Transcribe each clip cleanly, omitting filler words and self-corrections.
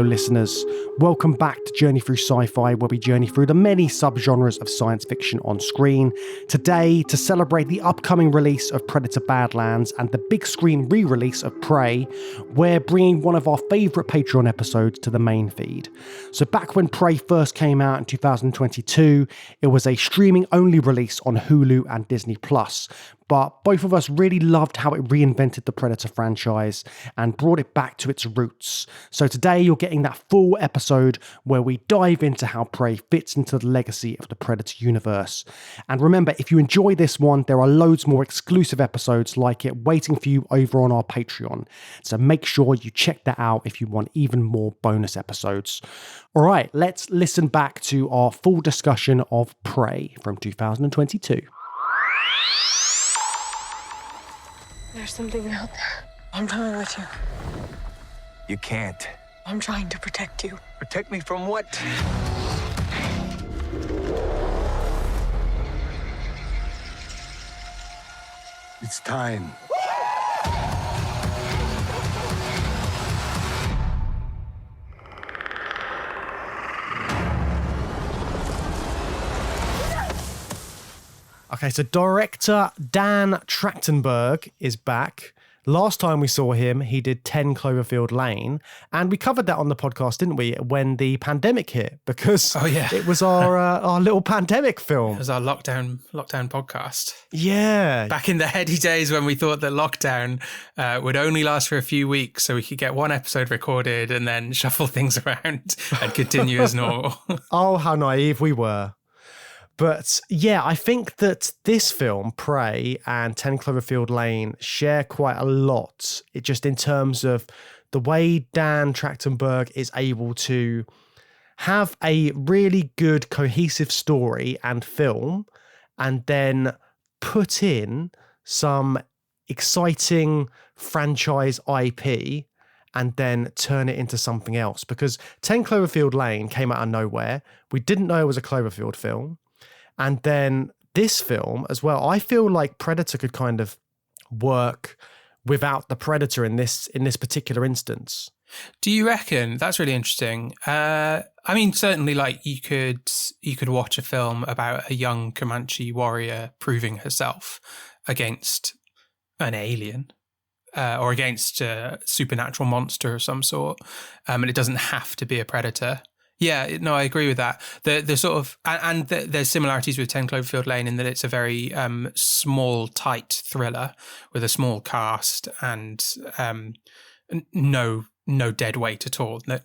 fellow listeners. Welcome back to Journey Through Sci-Fi, where we journey through the many subgenres of science fiction on screen. Today, to celebrate the upcoming release of Predator Badlands and the big screen re-release of Prey, we're bringing one of our favourite Patreon episodes to the main feed. So back when Prey first came out in 2022, it was a streaming-only release on Hulu and Disney+. But both of us really loved how it reinvented the Predator franchise and brought it back to its roots. So today you're getting that full episode where we dive into how Prey fits into the legacy of the Predator universe. And remember, if you enjoy this one, there are loads more exclusive episodes like it waiting for you over on our Patreon. So make sure you check that out if you want even more bonus episodes. All right, let's listen back to our full discussion of Prey from 2022. There's something out there. I'm coming with you. You can't. I'm trying to protect you. Protect me from what? It's time. Okay, so director Dan Trachtenberg is back. Last time we saw him, he did 10 Cloverfield Lane, and we covered that on the podcast, didn't we, when the pandemic hit, because it was our little pandemic film. It was our lockdown podcast. Yeah. Back in the heady days when we thought that lockdown would only last for a few weeks so we could get one episode recorded and then shuffle things around and continue as normal. Oh, how naive we were. But yeah, I think that this film, Prey and 10 Cloverfield Lane, share quite a lot. It just in terms of the way Dan Trachtenberg is able to have a really good cohesive story and film and then put in some exciting franchise IP and then turn it into something else. Because 10 Cloverfield Lane came out of nowhere. We didn't know it was a Cloverfield film. And then this film as well, I feel like Predator could kind of work without the Predator in this particular instance. Do you reckon? That's really interesting. I mean, certainly, like you could watch a film about a young Comanche warrior proving herself against an alien or against a supernatural monster of some sort, and it doesn't have to be a Predator. Yeah, no, I agree with that. The sort of and there's similarities with 10 Cloverfield Lane in that it's a very small, tight thriller with a small cast and no dead weight at all. No,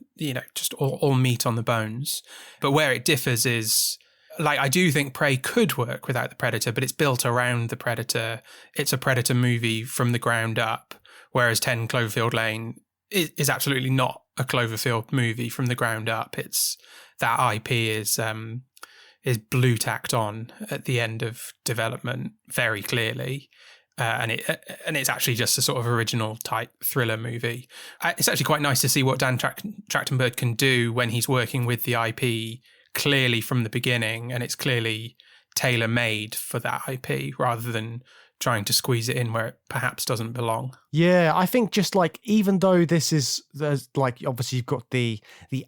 just all meat on the bones. But where it differs is, like, I do think Prey could work without the Predator, but it's built around the Predator. It's a Predator movie from the ground up, whereas 10 Cloverfield Lane is absolutely not a Cloverfield movie from the ground up. It's that IP is blue tacked on at the end of development very clearly, and it's actually just a sort of original type thriller movie. It's actually quite nice to see what Dan Trachtenberg can do when he's working with the IP clearly from the beginning, and it's clearly tailor made for that IP rather than trying to squeeze it in where it perhaps doesn't belong. Yeah, I think just like, even though there's like, obviously you've got the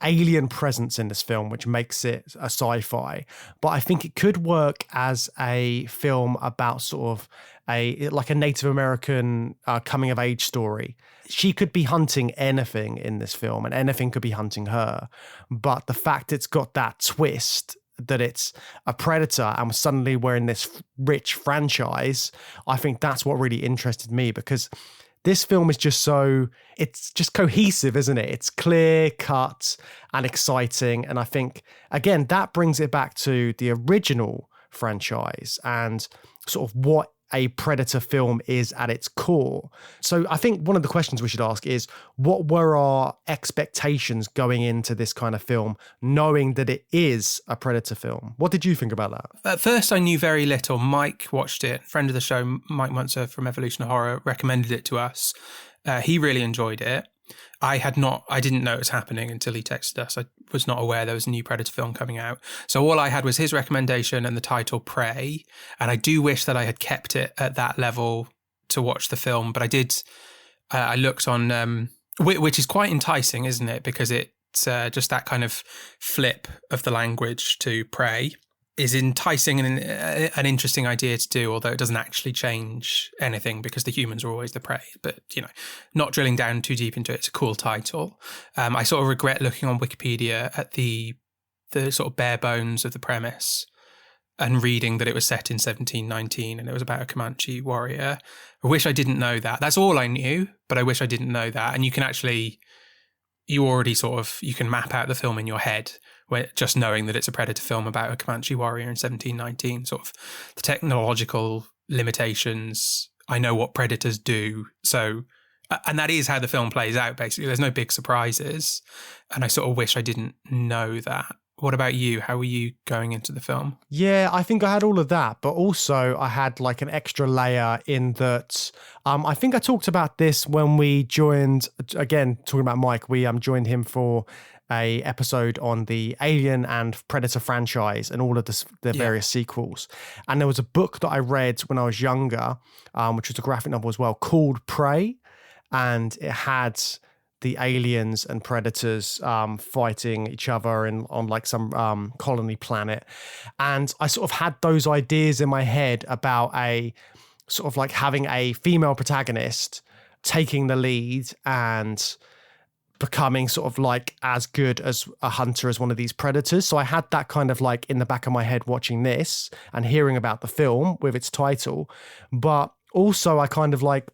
alien presence in this film, which makes it a sci-fi, but I think it could work as a film about sort of a Native American coming of age story. She could be hunting anything in this film and anything could be hunting her. But the fact it's got that twist that it's a Predator and suddenly we're in this rich franchise, I think that's what really interested me, because this film is just it's just cohesive, isn't it? It's clear cut and exciting. And I think, again, that brings it back to the original franchise and sort of what a Predator film is at its core. So I think one of the questions we should ask is, what were our expectations going into this kind of film, knowing that it is a Predator film? What did you think about that? At first, I knew very little. Mike watched it. Friend of the show, Mike Munzer from Evolution of Horror, recommended it to us. He really enjoyed it. I didn't know it was happening until he texted us. I was not aware there was a new Predator film coming out. So all I had was his recommendation and the title Prey. And I do wish that I had kept it at that level to watch the film. But I did, I looked on, which is quite enticing, isn't it? Because it just that kind of flip of the language to prey is enticing and an interesting idea to do, although it doesn't actually change anything because the humans are always the prey. But, not drilling down too deep into it, it's a cool title. I sort of regret looking on Wikipedia at the sort of bare bones of the premise and reading that it was set in 1719 and it was about a Comanche warrior. I wish I didn't know that. That's all I knew, but I wish I didn't know that. And you can actually, you can map out the film in your head just knowing that it's a Predator film about a Comanche warrior in 1719, sort of the technological limitations. I know what predators do. So, and that is how the film plays out, basically. There's no big surprises. And I sort of wish I didn't know that. What about you? How were you going into the film? Yeah, I think I had all of that, but also I had like an extra layer in that. I think I talked about this when we joined, again, talking about Mike, we joined him for a episode on the Alien and Predator franchise and all of the various sequels. And there was a book that I read when I was younger, which was a graphic novel as well, called Prey. And it had the aliens and predators fighting each other on like some colony planet. And I sort of had those ideas in my head about a sort of like having a female protagonist taking the lead and becoming sort of like as good as a hunter as one of these predators. So I had that kind of like in the back of my head watching this and hearing about the film with its title. But also I kind of like,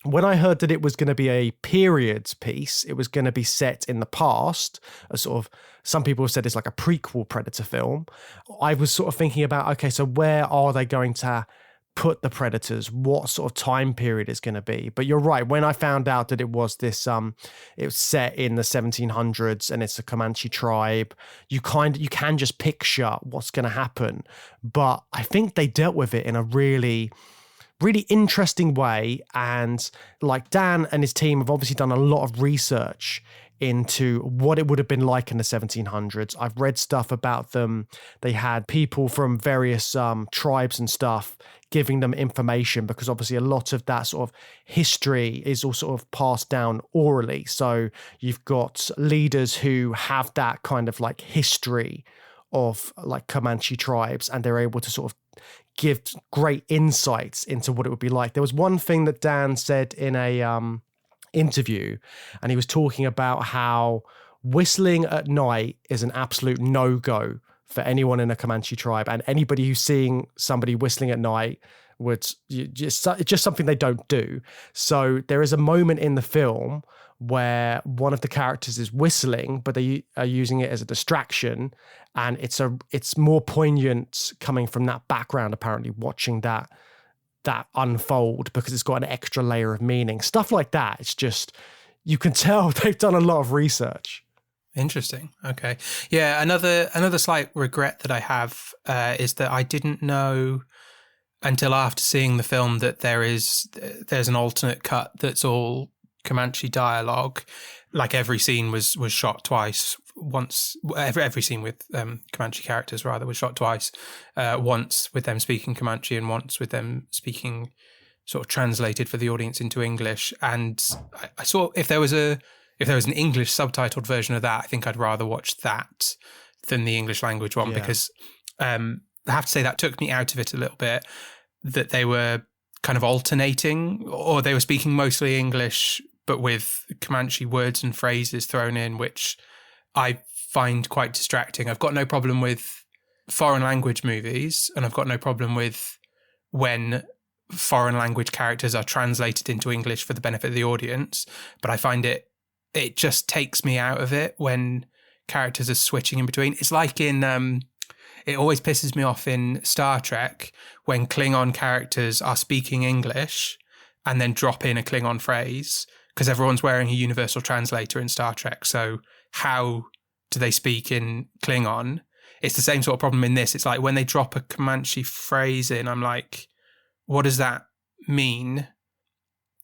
when I heard that it was going to be a periods piece, it was going to be set in the past, a sort of, some people have said it's like a prequel Predator film. I was sort of thinking about, okay, so where are they going to put the predators? What sort of time period is going to be? But you're right. When I found out that it was this, it was set in the 1700s and it's a Comanche tribe, you can just picture what's going to happen. But I think they dealt with it in a really interesting way. And like Dan and his team have obviously done a lot of research into what it would have been like in the 1700s. I've read stuff about them. They had people from various tribes and stuff giving them information, because obviously a lot of that sort of history is all sort of passed down orally. So you've got leaders who have that kind of like history of like Comanche tribes, and they're able to sort of give great insights into what it would be like. There was one thing that Dan said in a interview, and he was talking about how whistling at night is an absolute no-go for anyone in a Comanche tribe, and anybody who's seeing somebody whistling at night it's just something they don't do. So there is a moment in the film where one of the characters is whistling, but they are using it as a distraction, and it's more poignant coming from that background, apparently, watching that unfold, because it's got an extra layer of meaning. Stuff like that. It's just, you can tell they've done a lot of research. Interesting. Okay. Yeah. Another slight regret that I have is that I didn't know until after seeing the film that there's an alternate cut that's all Comanche dialogue. Like every scene was shot twice. Once every scene with Comanche characters rather was shot twice. Once with them speaking Comanche and once with them speaking sort of translated for the audience into English. And I saw if there was an English subtitled version of that, I think I'd rather watch that than the English language one, because I have to say that took me out of it a little bit, that they were kind of alternating, or they were speaking mostly English but with Comanche words and phrases thrown in, which I find quite distracting. I've got no problem with foreign language movies, and I've got no problem with when foreign language characters are translated into English for the benefit of the audience, but I find it just takes me out of it when characters are switching in between. It's like in, it always pisses me off in Star Trek when Klingon characters are speaking English and then drop in a Klingon phrase, because everyone's wearing a universal translator in Star Trek. So how do they speak in Klingon? It's the same sort of problem in this. It's like when they drop a Comanche phrase in, I'm like, what does that mean?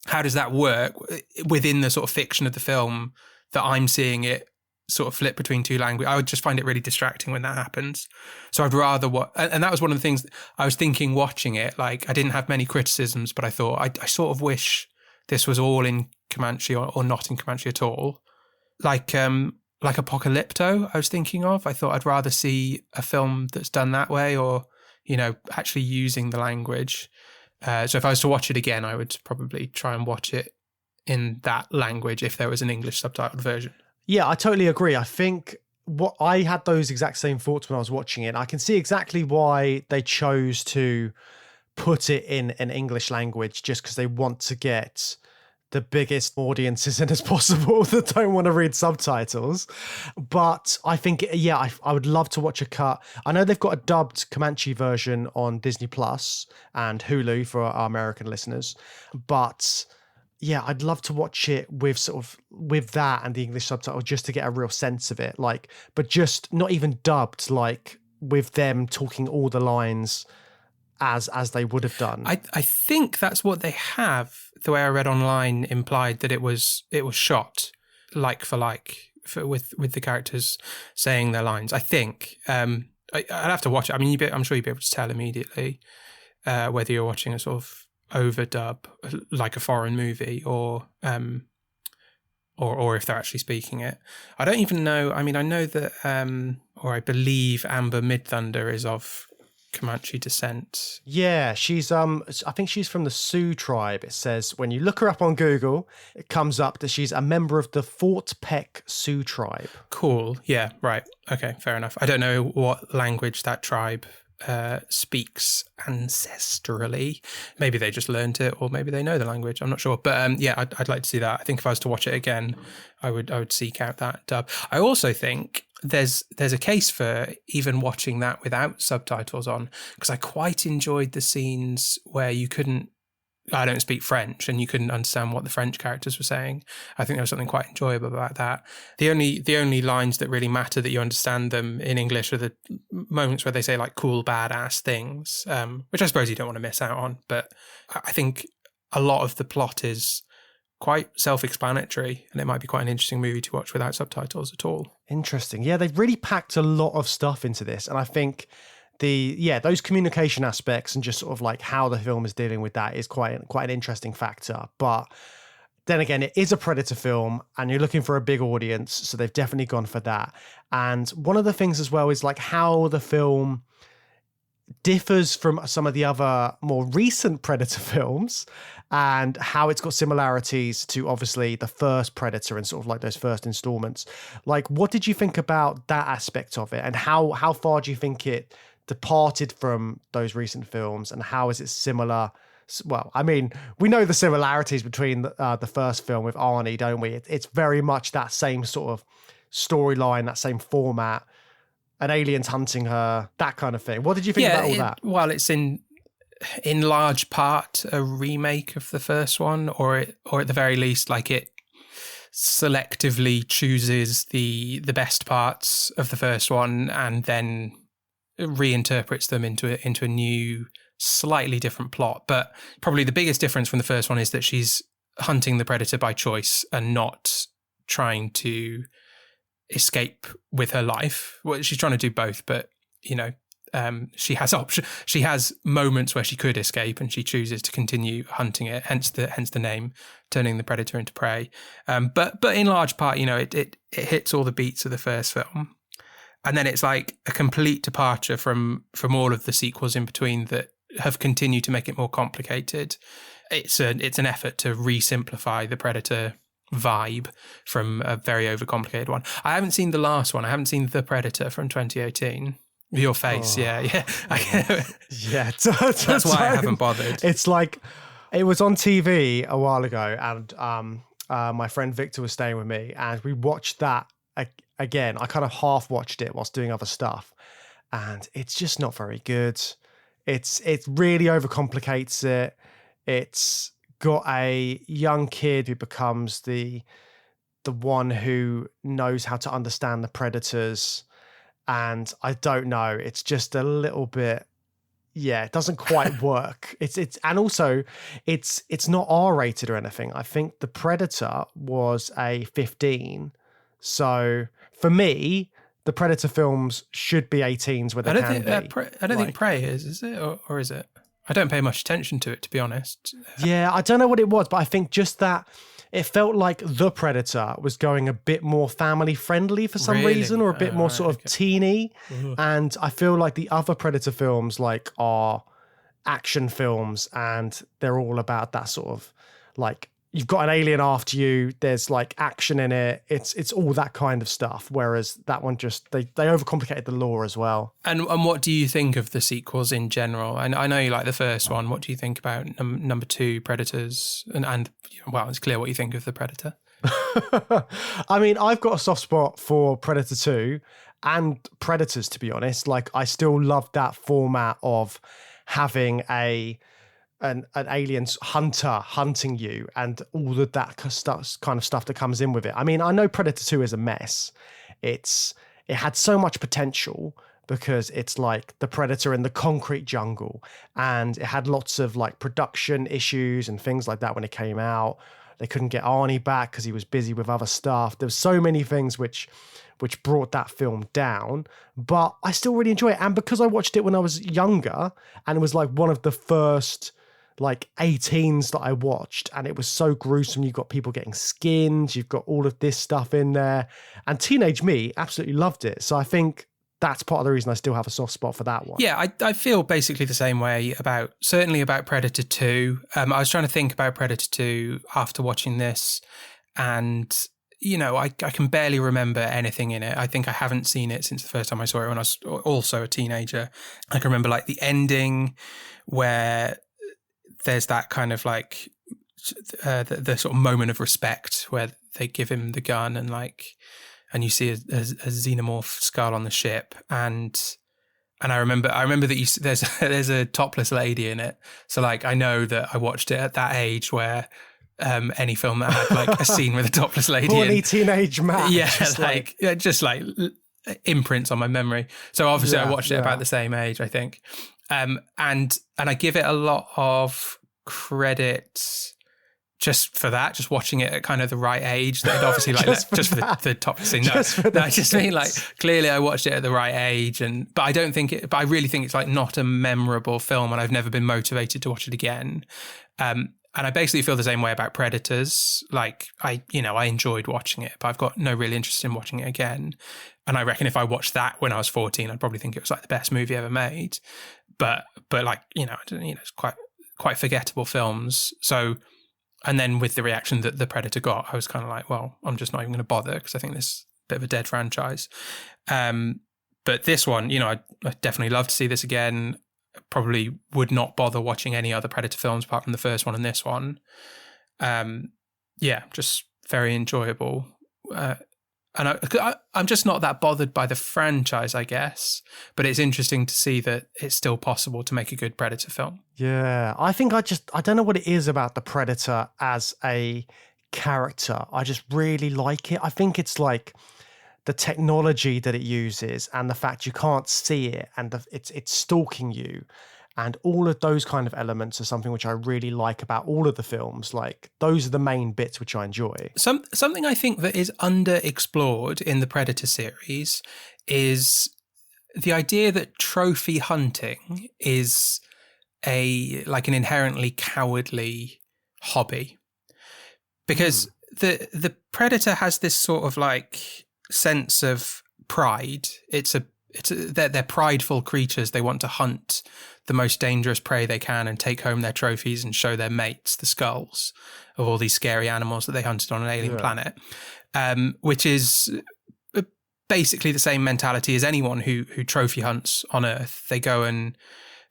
How does that work within the sort of fiction of the film that I'm seeing it sort of flip between two languages? I would just find it really distracting when that happens. So I'd rather and that was one of the things I was thinking watching it. Like, I didn't have many criticisms, but I thought I sort of wish this was all in Comanche or not in Comanche at all. Like, like Apocalypto I was thinking of. I thought I'd rather see a film that's done that way, or, you know, actually using the language. So if I was to watch it again, I would probably try and watch it in that language if there was an English subtitled version. Yeah, I totally agree. I think what I had those exact same thoughts when I was watching it. I can see exactly why they chose to put it in an English language, just because they want to get the biggest audiences in as possible that don't want to read subtitles. But I think, yeah, I would love to watch a cut. I know they've got a dubbed Comanche version on Disney Plus and Hulu for our American listeners, but yeah, I'd love to watch it with with that and the English subtitle, just to get a real sense of it. Like, but just not even dubbed, like with them talking all the lines as they would have done. I think that's what they have. The way I read online implied that it was shot like for like with the characters saying their lines. I think I'd have to watch it. I mean, I'm sure you'd be able to tell immediately whether you're watching a sort of overdub like a foreign movie or if they're actually speaking it. I don't even know. I mean, I know that or I believe Amber Midthunder is of Comanche descent. Yeah, she's I think she's from the Sioux tribe. It says when you look her up on Google, it comes up that she's a member of the Fort Peck Sioux tribe. Cool. Yeah, right. Okay, fair enough. I don't know what language that tribe speaks ancestrally. Maybe they just learned it, or maybe they know the language. I'm not sure. But yeah, I'd like to see that. I think if I was to watch it again, I would seek out that dub. I also think there's a case for even watching that without subtitles on, because I quite enjoyed the scenes where I don't speak French and you couldn't understand what the French characters were saying. I think there was something quite enjoyable about that. The only lines that really matter that you understand them in English are the moments where they say like cool, badass things, which I suppose you don't want to miss out on. But I think a lot of the plot is quite self-explanatory, and it might be quite an interesting movie to watch without subtitles at all. Interesting. Yeah, they've really packed a lot of stuff into this, and I think those communication aspects and just sort of like how the film is dealing with that is quite an interesting factor. But then again, it is a Predator film and you're looking for a big audience, so they've definitely gone for that. And one of the things as well is like how the film differs from some of the other more recent Predator films, and how it's got similarities to obviously the first Predator and sort of like those first installments. Like, what did you think about that aspect of it, and how far do you think it departed from those recent films, and how is it similar? Well, I mean, we know the similarities between the first film with Arnie, don't we? It's very much that same sort of storyline, that same format, an alien's hunting her, that kind of thing. What did you think about all that? Well, it's in large part a remake of the first one, or at the very least, like, it selectively chooses the best parts of the first one and then reinterprets them into a new, slightly different plot. But probably the biggest difference from the first one is that she's hunting the predator by choice and not trying to escape with her life. Well, she's trying to do both, but you know, she has moments where she could escape, and she chooses to continue hunting it. Hence the name, turning the predator into prey. But in large part, you know, it hits all the beats of the first film, and then it's like a complete departure from all of the sequels in between that have continued to make it more complicated. It's an effort to re-simplify the Predator vibe from a very overcomplicated one. I haven't seen the last one. I haven't seen The Predator from 2018. Your face, yeah. Yeah. That's why I haven't bothered. It's like, it was on TV a while ago, and my friend Victor was staying with me, and we watched that again. I kind of half watched it whilst doing other stuff, and it's just not very good. It really overcomplicates it. It's got a young kid who becomes the one who knows how to understand the predators, and I don't know, it's just a little bit, yeah, it doesn't quite work. It's and also it's not R-rated or anything. I think the Predator was a 15, so for me, the Predator films should be 18s where they can be. I don't think Prey is it, or is it? I don't pay much attention to it, to be honest. Yeah, I don't know what it was, but I think just that it felt like The Predator was going a bit more family friendly for some Really? reason, or a bit more Right, sort of okay. teeny. Ooh. And I feel like the other Predator films like are action films, and they're all about that sort of like, you've got an alien after you, there's like action in it, it's all that kind of stuff, whereas that one just they overcomplicated the lore as well. And what do you think of the sequels in general? And I know you like the first one. What do you think about number 2, Predators? And well, it's clear what you think of the Predator. I mean, I've got a soft spot for Predator 2 and Predators, to be honest. Like, I still love that format of having an alien hunter hunting you and all of that kind of stuff that comes in with it. I mean, I know Predator 2 is a mess. It had so much potential because it's like the Predator in the concrete jungle, and it had lots of like production issues and things like that when it came out. They couldn't get Arnie back because he was busy with other stuff. There were so many things which brought that film down, but I still really enjoy it. And because I watched it when I was younger, and it was like one of the first like 18s that I watched, and it was so gruesome. You've got people getting skinned, you've got all of this stuff in there, and teenage me absolutely loved it. So I think that's part of the reason I still have a soft spot for that one. Yeah, I feel basically the same way certainly about Predator 2. I was trying to think about Predator 2 after watching this, and I can barely remember anything in it. I think I haven't seen it since the first time I saw it when I was also a teenager. I can remember like the ending where there's that kind of like the sort of moment of respect where they give him the gun and you see a xenomorph skull on the ship, and I remember that there's a topless lady in it. So like I know that I watched it at that age where any film that had like a scene with a topless lady Horny teenage man. yeah, just like imprints on my memory. So obviously I watched it about the same age, I think. And I give it a lot of credit just for that, just watching it at kind of the right age. That obviously like just for the top scene. No, I just mean like clearly I watched it at the right age, but I don't think it. But I really think it's like not a memorable film, and I've never been motivated to watch it again. And I basically feel the same way about Predators. Like I enjoyed watching it, but I've got no real interest in watching it again. And I reckon if I watched that when I was 14, I'd probably think it was like the best movie ever made. But like it's quite forgettable films. So. And then with the reaction that The Predator got, I was kind of like, well, I'm just not even going to bother because I think this is a bit of a dead franchise. But this one, I definitely love to see this again. Probably would not bother watching any other Predator films apart from the first one and this one. Just very enjoyable. And I'm just not that bothered by the franchise, I guess. But it's interesting to see that it's still possible to make a good Predator film. Yeah, I think I don't know what it is about the Predator as a character. I just really like it. I think it's like the technology that it uses and the fact you can't see it, and it's stalking you. And all of those kind of elements are something which I really like about all of the films. Like, those are the main bits which I enjoy. Something I think that is underexplored in the Predator series is the idea that trophy hunting is an inherently cowardly hobby. Because the Predator has this sort of like sense of pride. They're prideful creatures. They want to hunt the most dangerous prey they can and take home their trophies and show their mates the skulls of all these scary animals that they hunted on an alien planet, which is basically the same mentality as anyone who trophy hunts on Earth. They go and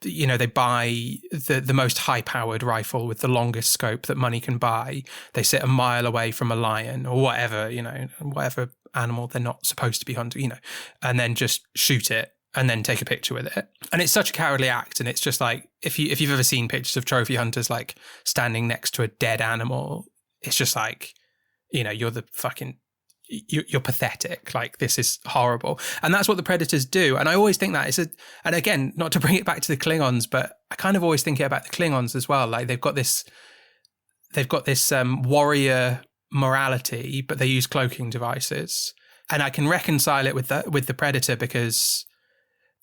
they buy the most high-powered rifle with the longest scope that money can buy. They sit a mile away from a lion or whatever animal they're not supposed to be hunting, and then just shoot it and then take a picture with it. And it's such a cowardly act. And it's just like, if you've ever seen pictures of trophy hunters like standing next to a dead animal, it's just like, you're the fucking, you're pathetic. Like, this is horrible. And that's what the Predators do. And I always think that and again, not to bring it back to the Klingons, but I kind of always think about the Klingons as well. Like, they've got this warrior morality, but they use cloaking devices. And I can reconcile it with the Predator because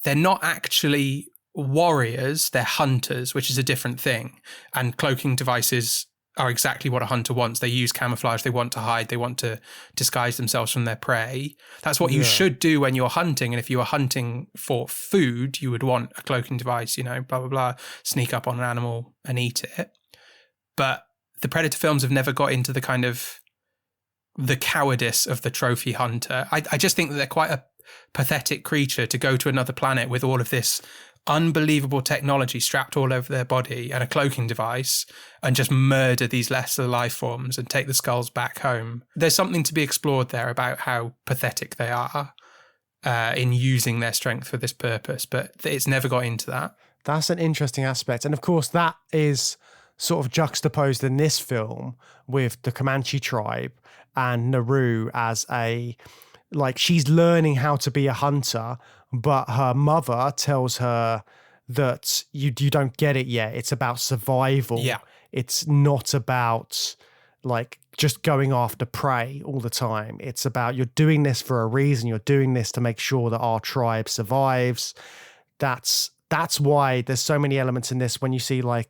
they're not actually warriors, they're hunters, which is a different thing. And cloaking devices are exactly what a hunter wants. They use camouflage. They want to hide. They want to disguise themselves from their prey. That's what you should do when you're hunting. And if you are hunting for food, you would want a cloaking device, blah, blah, blah, sneak up on an animal and eat it. But the Predator films have never got into the kind of the cowardice of the trophy hunter. I just think that they're quite a pathetic creature to go to another planet with all of this unbelievable technology strapped all over their body and a cloaking device and just murder these lesser life forms and take the skulls back home. There's something to be explored there about how pathetic they are in using their strength for this purpose, but it's never got into that. That's an interesting aspect. And of course, that is sort of juxtaposed in this film with the Comanche tribe and Naru as she's learning how to be a hunter, but her mother tells her that you don't get it yet. It's about survival. Yeah. It's not about just going after prey all the time. It's about you're doing this for a reason. You're doing this to make sure that our tribe survives. That's why there's so many elements in this when you see you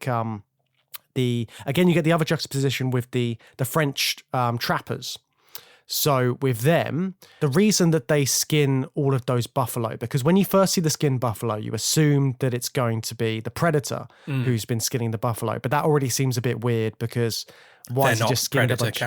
get the other juxtaposition with the French trappers. So with them, the reason that they skin all of those buffalo, because when you first see the skinned buffalo, you assume that it's going to be the predator who's been skinning the buffalo. But that already seems a bit weird because why is he just skinning a bunch?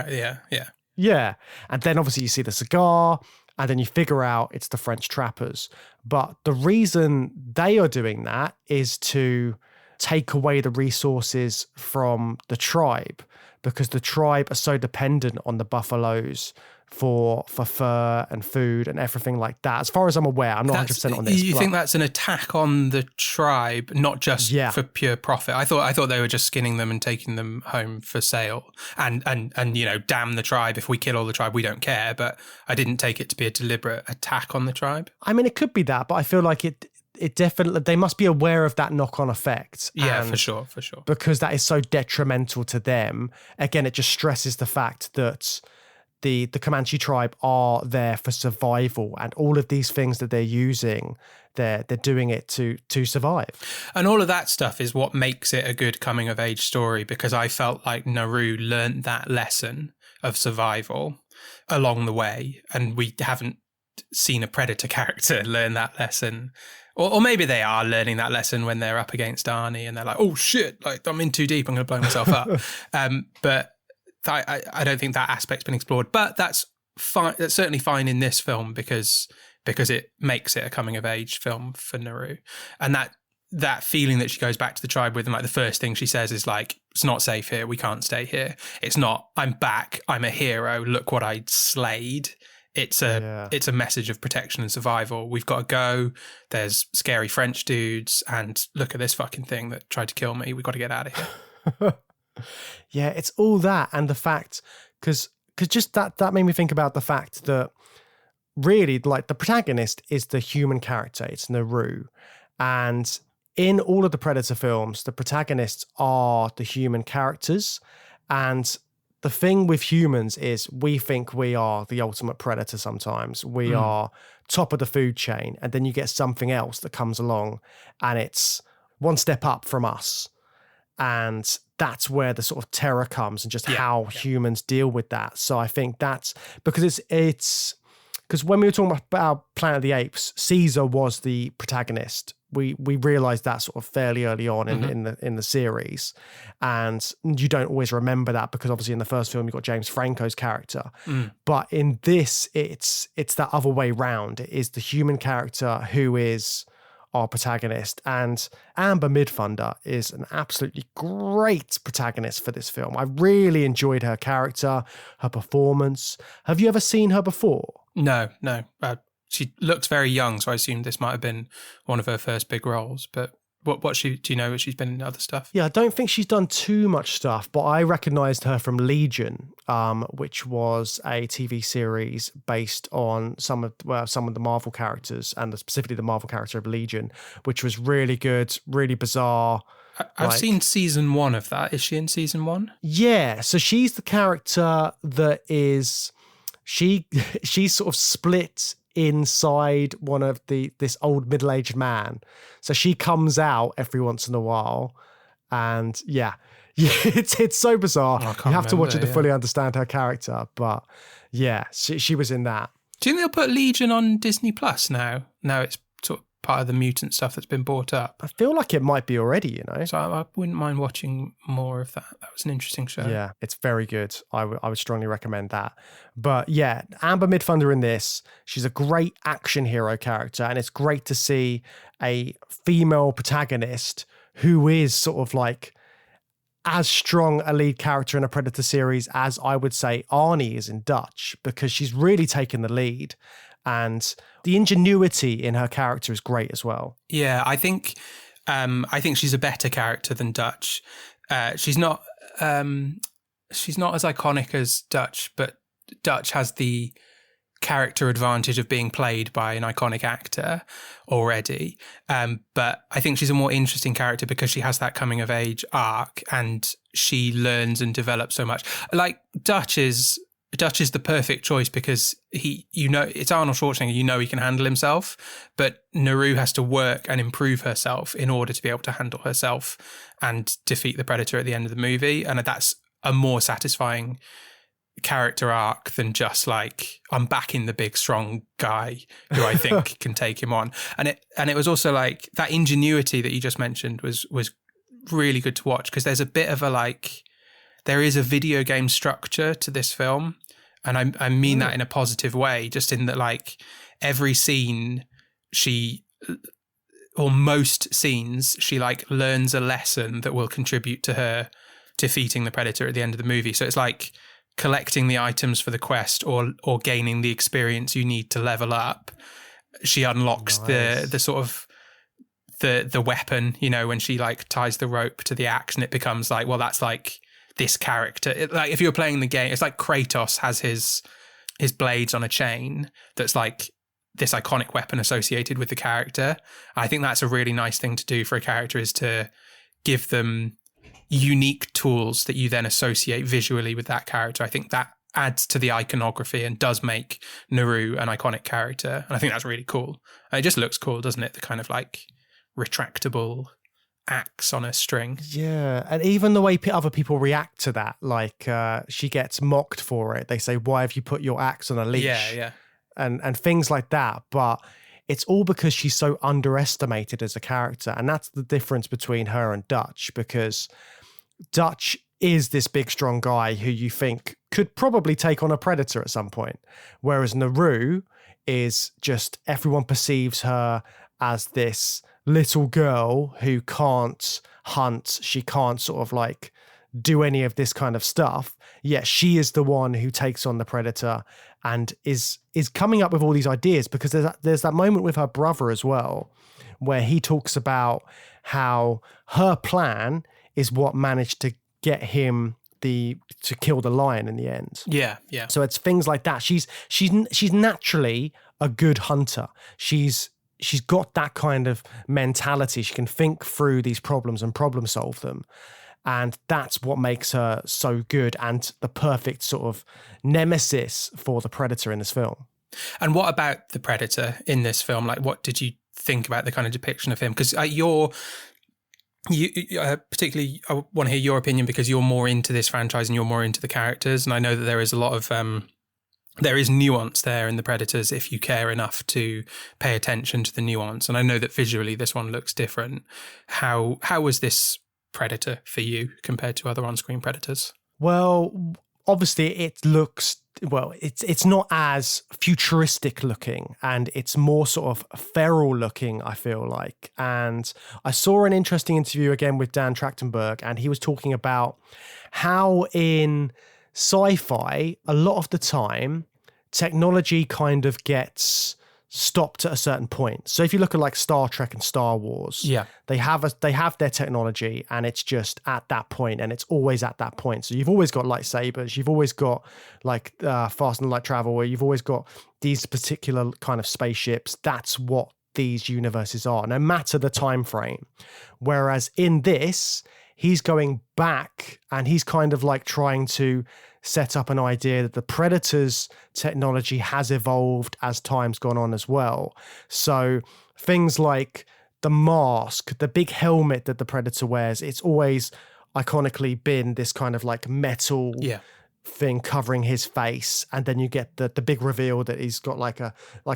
Yeah. And then obviously you see the cigar and then you figure out it's the French trappers. But the reason they are doing that is to take away the resources from the tribe, because the tribe are so dependent on the buffaloes for fur and food and everything like that. As far as I'm aware, I'm not 100% on this. You think that's an attack on the tribe, not just for pure profit? I thought they were just skinning them and taking them home for sale. And damn the tribe. If we kill all the tribe, we don't care. But I didn't take it to be a deliberate attack on the tribe. I mean, it could be that, but I feel like it definitely, they must be aware of that knock-on effect. Yeah, for sure. Because that is so detrimental to them. Again, it just stresses the fact that the Comanche tribe are there for survival, and all of these things that they're using, they're doing it to survive. And all of that stuff is what makes it a good coming-of-age story, because I felt like Naru learned that lesson of survival along the way, and we haven't seen a Predator character learn that lesson. Or maybe they are learning that lesson when they're up against Arnie and they're like, oh shit, I'm in too deep, I'm going to blow myself up. But I don't think that aspect's been explored. But that's fine. That's certainly fine in this film because it makes it a coming of age film for Naru. And that feeling that she goes back to the tribe with, and the first thing she says is it's not safe here, we can't stay here. It's not, I'm back, I'm a hero, look what I slayed. It's a message of protection and survival. We've got to go. There's scary French dudes, and look at this fucking thing that tried to kill me. We've got to get out of here. Yeah, it's all that, and the fact, because just that made me think about the fact that really, the protagonist is the human character. It's Naru, and in all of the Predator films, the protagonists are the human characters, and the thing with humans is we think we are the ultimate predator sometimes. We are top of the food chain, and then you get something else that comes along and it's one step up from us. And that's where the sort of terror comes, and just how humans deal with that. So I think that's because it's because when we were talking about Planet of the Apes, Caesar was the protagonist. We realized that sort of fairly early on in the series, and you don't always remember that because obviously in the first film you've got James Franco's character, but in this it's that other way round. It is the human character who is our protagonist, and Amber Midthunder is an absolutely great protagonist for this film. I really enjoyed her character, her performance. Have you ever seen her before? No. She looks very young, so I assumed this might have been one of her first big roles. But do you know if she's been in other stuff? Yeah, I don't think she's done too much stuff, but I recognised her from Legion, which was a TV series based on some of the Marvel characters, and specifically the Marvel character of Legion, which was really good, really bizarre. I've seen season 1 of that. Is she in season 1? Yeah, so she's the character that is she's sort of split inside one of this old middle-aged man. So she comes out every once in a while, And yeah, it's so bizarre. I can't You have to watch it remember, to fully understand her character. But yeah, she was in that. Do you think they'll put Legion on Disney Plus now? Now it's sort of part of the mutant stuff that's been brought up. I feel like it might be already, you know. So I wouldn't mind watching more of that. That was an interesting show. Yeah, it's very good. I would strongly recommend that. But yeah, Amber Midthunder in this, she's a great action hero character, and it's great to see a female protagonist who is sort of like as strong a lead character in a Predator series as I would say Arnie is in Dutch, because she's really taken the lead, and the ingenuity in her character is great as well. Yeah, I think she's a better character than Dutch. She's not as iconic as Dutch, but Dutch has the character advantage of being played by an iconic actor already. But I think she's a more interesting character because she has that coming of age arc, and she learns and develops so much. Like Dutch is the perfect choice because it's Arnold Schwarzenegger, he can handle himself, but Naru has to work and improve herself in order to be able to handle herself and defeat the Predator at the end of the movie. And that's a more satisfying character arc than just like, I'm backing the big strong guy who I think can take him on. And it was also like that ingenuity that you just mentioned was really good to watch, because there's a bit of there is a video game structure to this film. And I mean that in a positive way, just in that like every scene most scenes, she like learns a lesson that will contribute to her defeating the Predator at the end of the movie. So it's like collecting the items for the quest or gaining the experience you need to level up. She unlocks the sort of the weapon, when she like ties the rope to the axe, and it becomes like, well, that's like this character. Like if you're playing the game, it's like Kratos has his blades on a chain that's like this iconic weapon associated with the character. I think that's a really nice thing to do for a character, is to give them unique tools that you then associate visually with that character. I think that adds to the iconography and does make Naru an iconic character. And I think that's really cool. And it just looks cool, doesn't it? The kind of like retractable axe on a string. Yeah, and even the way other people react to that, like she gets mocked for it. They say, "Why have you put your axe on a leash?" Yeah. And things like that. But it's all because she's so underestimated as a character, and that's the difference between her and Dutch, because Dutch is this big strong guy who you think could probably take on a Predator at some point, whereas Naru is just, everyone perceives her as this little girl who can't hunt, she can't sort of like do any of this kind of stuff, yet she is the one who takes on the Predator and is coming up with all these ideas, because there's that moment with her brother as well where he talks about how her plan is what managed to get him to kill the lion in the end. Yeah. So it's things like that. She's naturally a good hunter. She's got that kind of mentality. She can think through these problems and problem solve them. And that's what makes her so good and the perfect sort of nemesis for the Predator in this film. And what about the Predator in this film? Like, what did you think about the kind of depiction of him? Because you particularly, I want to hear your opinion because you're more into this franchise and you're more into the characters. And I know that there is a lot of there is nuance there in the Predators if you care enough to pay attention to the nuance. And I know that visually this one looks different. How was this Predator for you compared to other on-screen Predators? Well, obviously it looks, well, it's not as futuristic looking, and it's more sort of feral looking, I feel like. And I saw an interesting interview again with Dan Trachtenberg, and he was talking about how in sci-fi, a lot of the time, technology kind of gets stopped at a certain point. So if you look at like Star Trek and Star Wars, they have their technology, and it's just at that point, and it's always at that point. So you've always got lightsabers, you've always got like fast and light travel, where you've always got these particular kind of spaceships. That's what these universes are, no matter the time frame. Whereas in this, he's going back, and he's kind of like trying to set up an idea that the Predator's technology has evolved as time's gone on as well. So things like the mask, the big helmet that the Predator wears, it's always iconically been this kind of like metal thing covering his face, and then you get the big reveal that he's got like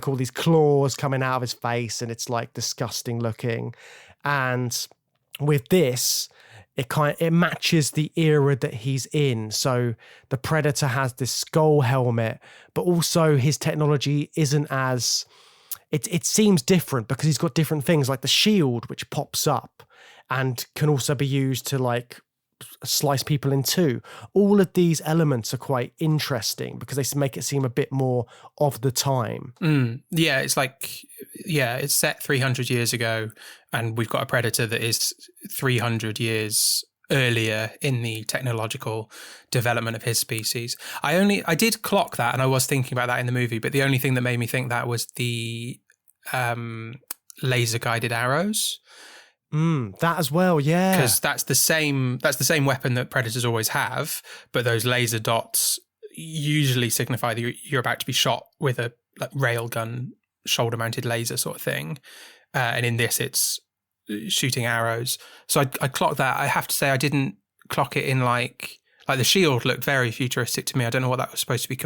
all these claws coming out of his face, and it's like disgusting looking. And with this, it matches the era that he's in. So the Predator has this skull helmet, but also his technology isn't as it seems different because he's got different things like the shield, which pops up and can also be used to like slice people in two. All of these elements are quite interesting because they make it seem a bit more of the time. Yeah, it's like, it's set 300 years ago, and we've got a Predator that is 300 years earlier in the technological development of his species. I did clock that, and I was thinking about that in the movie, but the only thing that made me think that was the laser guided arrows. That as well, yeah. Because that's the same weapon that Predators always have, but those laser dots usually signify that you're about to be shot with a like railgun, shoulder-mounted laser sort of thing. And in this, it's shooting arrows. So I clocked that. I have to say, I didn't clock it in like the shield looked very futuristic to me. I don't know what that was supposed to be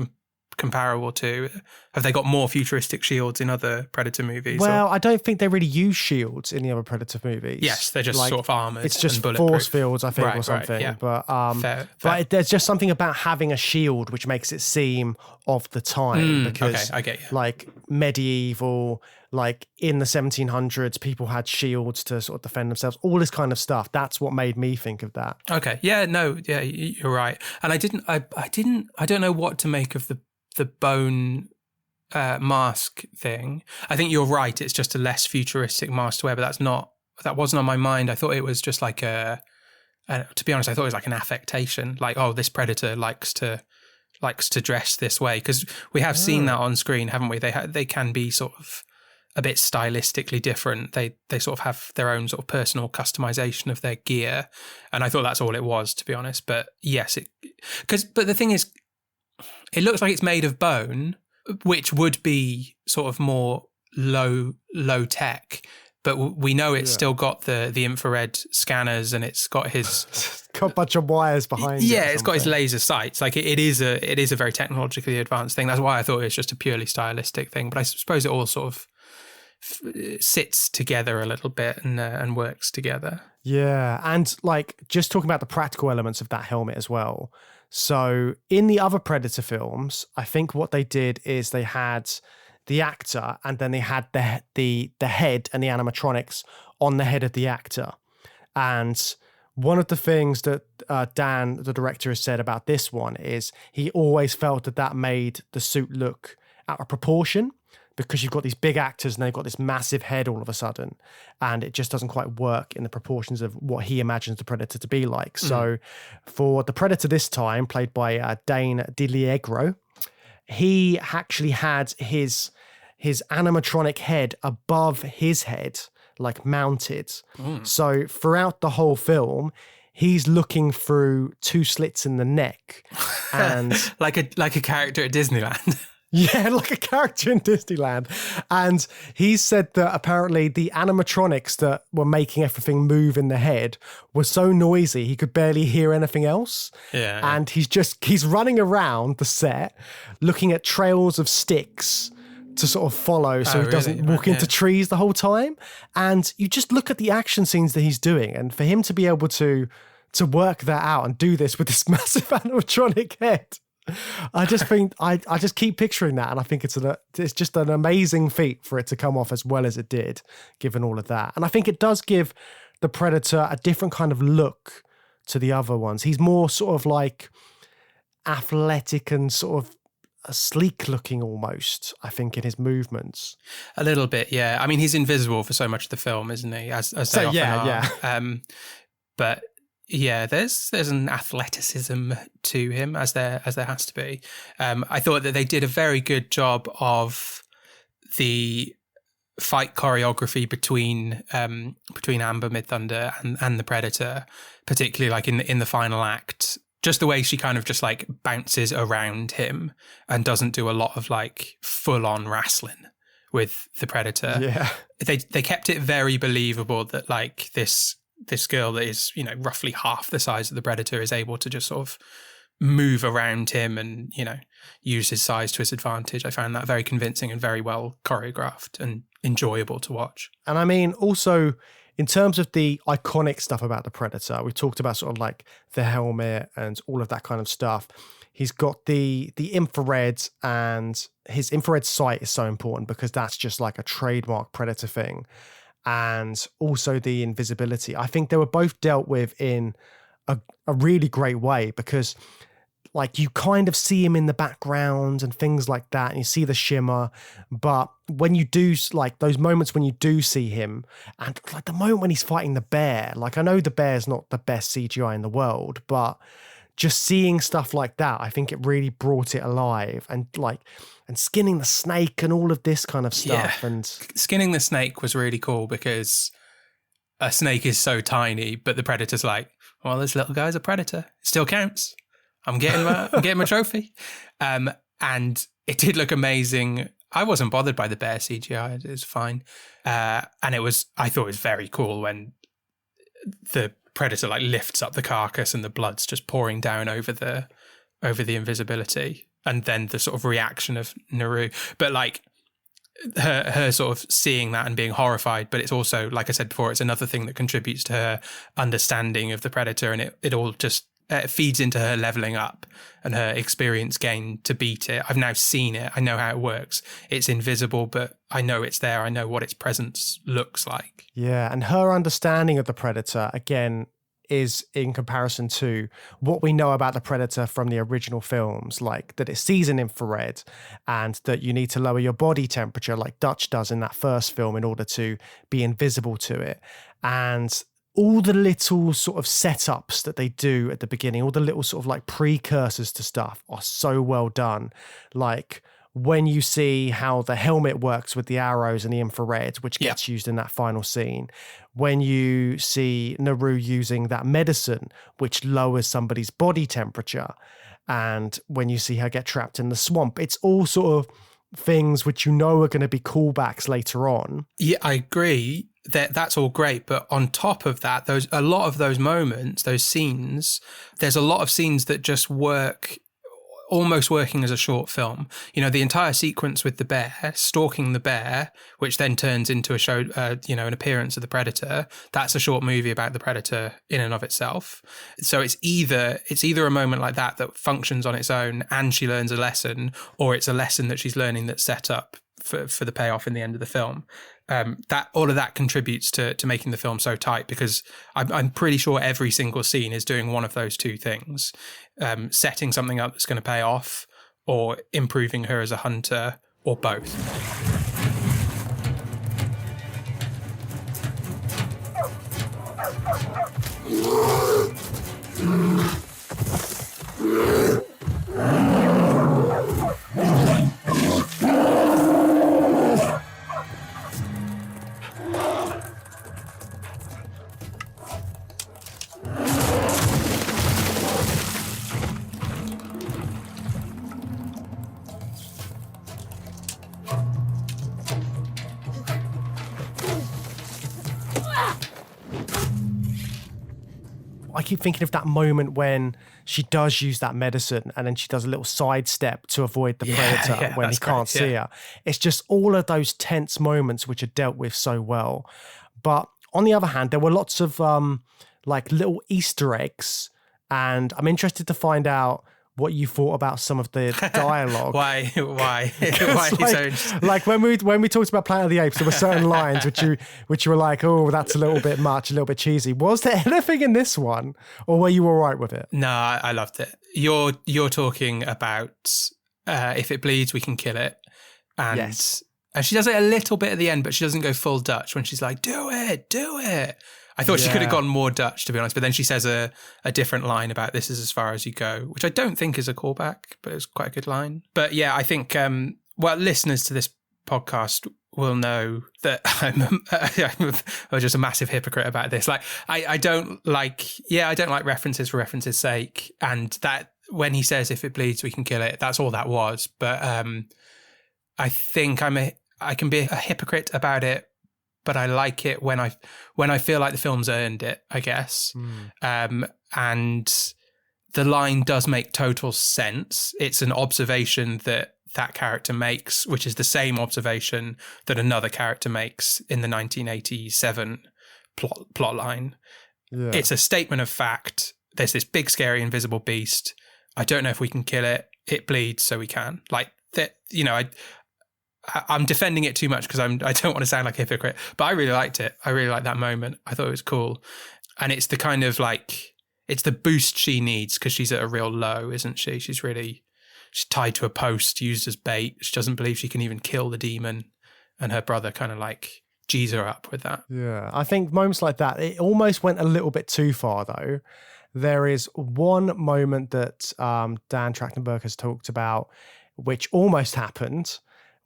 comparable to. Have they got more futuristic shields in other Predator movies? Well, I don't think they really use shields in the other Predator movies. Yes, they're just like, sort of armored. It's just and force fields, I think, or something. Right, yeah. But fair. But there's just something about having a shield which makes it seem of the time because, okay, I get you. Like medieval, like in the 1700s, people had shields to sort of defend themselves. All this kind of stuff. That's what made me think of that. Okay, you're right. And I don't know what to make of the bone mask thing. I think you're right. It's just a less futuristic mask to wear, but that wasn't on my mind. I thought it was just like to be honest, I thought it was like an affectation. Like, oh, this Predator likes to dress this way, because we have seen that on screen, haven't we? They can be sort of a bit stylistically different. They sort of have their own sort of personal customization of their gear, and I thought that's all it was, to be honest. But yes, but the thing is, it looks like it's made of bone, which would be sort of more low tech. But we know it's still got the infrared scanners, and it's got his got a bunch of wires behind. Yeah, it's got his laser sights. Like it is a very technologically advanced thing. That's why I thought it was just a purely stylistic thing. But I suppose it all sort of sits together a little bit and works together. Yeah, and like just talking about the practical elements of that helmet as well. So in the other Predator films, I think what they did is they had the actor, and then they had the head and the animatronics on the head of the actor. And one of the things that Dan, the director, has said about this one is he always felt that made the suit look out of proportion, because you've got these big actors and they've got this massive head all of a sudden, and it just doesn't quite work in the proportions of what he imagines the Predator to be like. So for the Predator this time, played by Dane DeLiegro, he actually had his animatronic head above his head, like mounted. So throughout the whole film, he's looking through two slits in the neck, and like a character at Disneyland. Yeah, like a character in Disneyland. And he said that apparently the animatronics that were making everything move in the head were so noisy he could barely hear anything else. Yeah. And he's running around the set looking at trails of sticks to sort of follow so he doesn't walk into trees the whole time. And you just look at the action scenes that he's doing, and for him to be able to work that out and do this with this massive animatronic head, I just think I just keep picturing that, and I think it's just an amazing feat for it to come off as well as it did, given all of that. And I think it does give the Predator a different kind of look to the other ones. He's more sort of like athletic and sort of sleek looking almost, I think, in his movements. A little bit, yeah. I mean, he's invisible for so much of the film, isn't he? As they often are. Yeah. But yeah, there's an athleticism to him, as there has to be. I thought that they did a very good job of the fight choreography between Amber Midthunder and the Predator, particularly like in the final act. Just the way she kind of just like bounces around him and doesn't do a lot of like full on wrestling with the predator. Yeah. They kept it very believable that like this girl that is, you know, roughly half the size of the predator is able to just sort of move around him and, you know, use his size to his advantage. I found that very convincing and very well choreographed and enjoyable to watch. And I mean, also in terms of the iconic stuff about the Predator, we talked about sort of like the helmet and all of that kind of stuff. He's got the infrared, and his infrared sight is so important because that's just like a trademark Predator thing. And also the invisibility. I think they were both dealt with in a really great way, because like you kind of see him in the background and things like that, and you see the shimmer. But when you do, like those moments when you do see him, and like the moment when he's fighting the bear, like I know the bear's not the best CGI in the world, but just seeing stuff like that, I think it really brought it alive. And skinning the snake and all of this kind of stuff. Yeah. And skinning the snake was really cool because a snake is so tiny, but the predator's like, well, this little guy's a predator. It still counts. I'm getting my trophy. And it did look amazing. I wasn't bothered by the bear CGI. It was fine. And I thought it was very cool when the predator like lifts up the carcass and the blood's just pouring down over the invisibility. And then the sort of reaction of Naru. But like her sort of seeing that and being horrified, but it's also, like I said before, it's another thing that contributes to her understanding of the predator, and it all just feeds into her leveling up and her experience gain to beat it. I've now seen it. I know how it works. It's invisible, but I know it's there. I know what its presence looks like. yeah, and her understanding of the Predator, again, is in comparison to what we know about the Predator from the original films, like that it sees an infrared and that you need to lower your body temperature like Dutch does in that first film in order to be invisible to it. And all the little sort of setups that they do at the beginning, all the little sort of like precursors to stuff are so well done. Like when you see how the helmet works with the arrows and the infrared, which gets used in that final scene, when you see Naru using that medicine, which lowers somebody's body temperature, and when you see her get trapped in the swamp, it's all sort of things which you know are going to be callbacks later on. Yeah, I agree that that's all great. But on top of that, a lot of those moments, those scenes, there's a lot of scenes that just work, almost working as a short film. You know, the entire sequence with the bear, stalking the bear, which then turns into a show, an appearance of the predator. That's a short movie about the predator in and of itself. So it's either a moment like that functions on its own and she learns a lesson, or it's a lesson that she's learning that's set up for the payoff in the end of the film. That all of that contributes to making the film so tight, because I'm pretty sure every single scene is doing one of those two things, setting something up that's going to pay off, or improving her as a hunter, or both. I keep thinking of that moment when she does use that medicine and then she does a little sidestep to avoid the predator when he can't see her. It's just all of those tense moments which are dealt with so well. But on the other hand, there were lots of like little Easter eggs, and I'm interested to find out what you thought about some of the dialogue. Why? Like when we talked about Planet of the Apes, there were certain lines which you were like, oh, that's a little bit much, a little bit cheesy. Was there anything in this one, or were you all right with it? No, I loved it. You're talking about if it bleeds, we can kill it. And yes. And she does it a little bit at the end, but she doesn't go full Dutch when she's like, do it. I thought she could have gone more Dutch, to be honest, but then she says a different line about this is as far as you go, which I don't think is a callback, but it was quite a good line. But yeah, I think, listeners to this podcast will know that I'm just a massive hypocrite about this. Like, I don't like references for reference's sake, and that when he says if it bleeds, we can kill it, that's all that was. But I think I'm I can be a hypocrite about it, but I like it when I feel like the film's earned it, I guess. And the line does make total sense. It's an observation that character makes, which is the same observation that another character makes in the 1987 plot line. Yeah. It's a statement of fact. There's this big, scary, invisible beast. I don't know if we can kill it. It bleeds, so we can. Like that, you know. I'm defending it too much because I don't want to sound like a hypocrite, but I really liked it. I really liked that moment. I thought it was cool, and it's the kind of like it's the boost she needs because she's at a real low, isn't she? She's tied to a post, used as bait. She doesn't believe she can even kill the demon, and her brother kind of like G's her up with that. Yeah, I think moments like that, it almost went a little bit too far though. There is one moment that Dan Trachtenberg has talked about, which almost happened,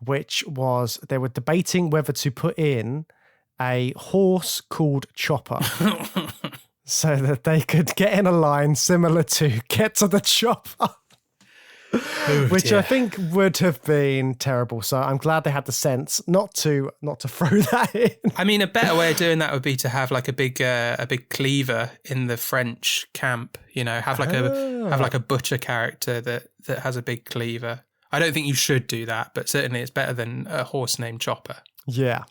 which was they were debating whether to put in a horse called Chopper so that they could get in a line similar to Get to the Chopper. Oh, which dear. I think would have been terrible. So I'm glad they had the sense not to throw that in. I mean, a better way of doing that would be to have like a big cleaver in the French camp. You know, have like a butcher character that has a big cleaver. I don't think you should do that, but certainly it's better than a horse named Chopper. Yeah.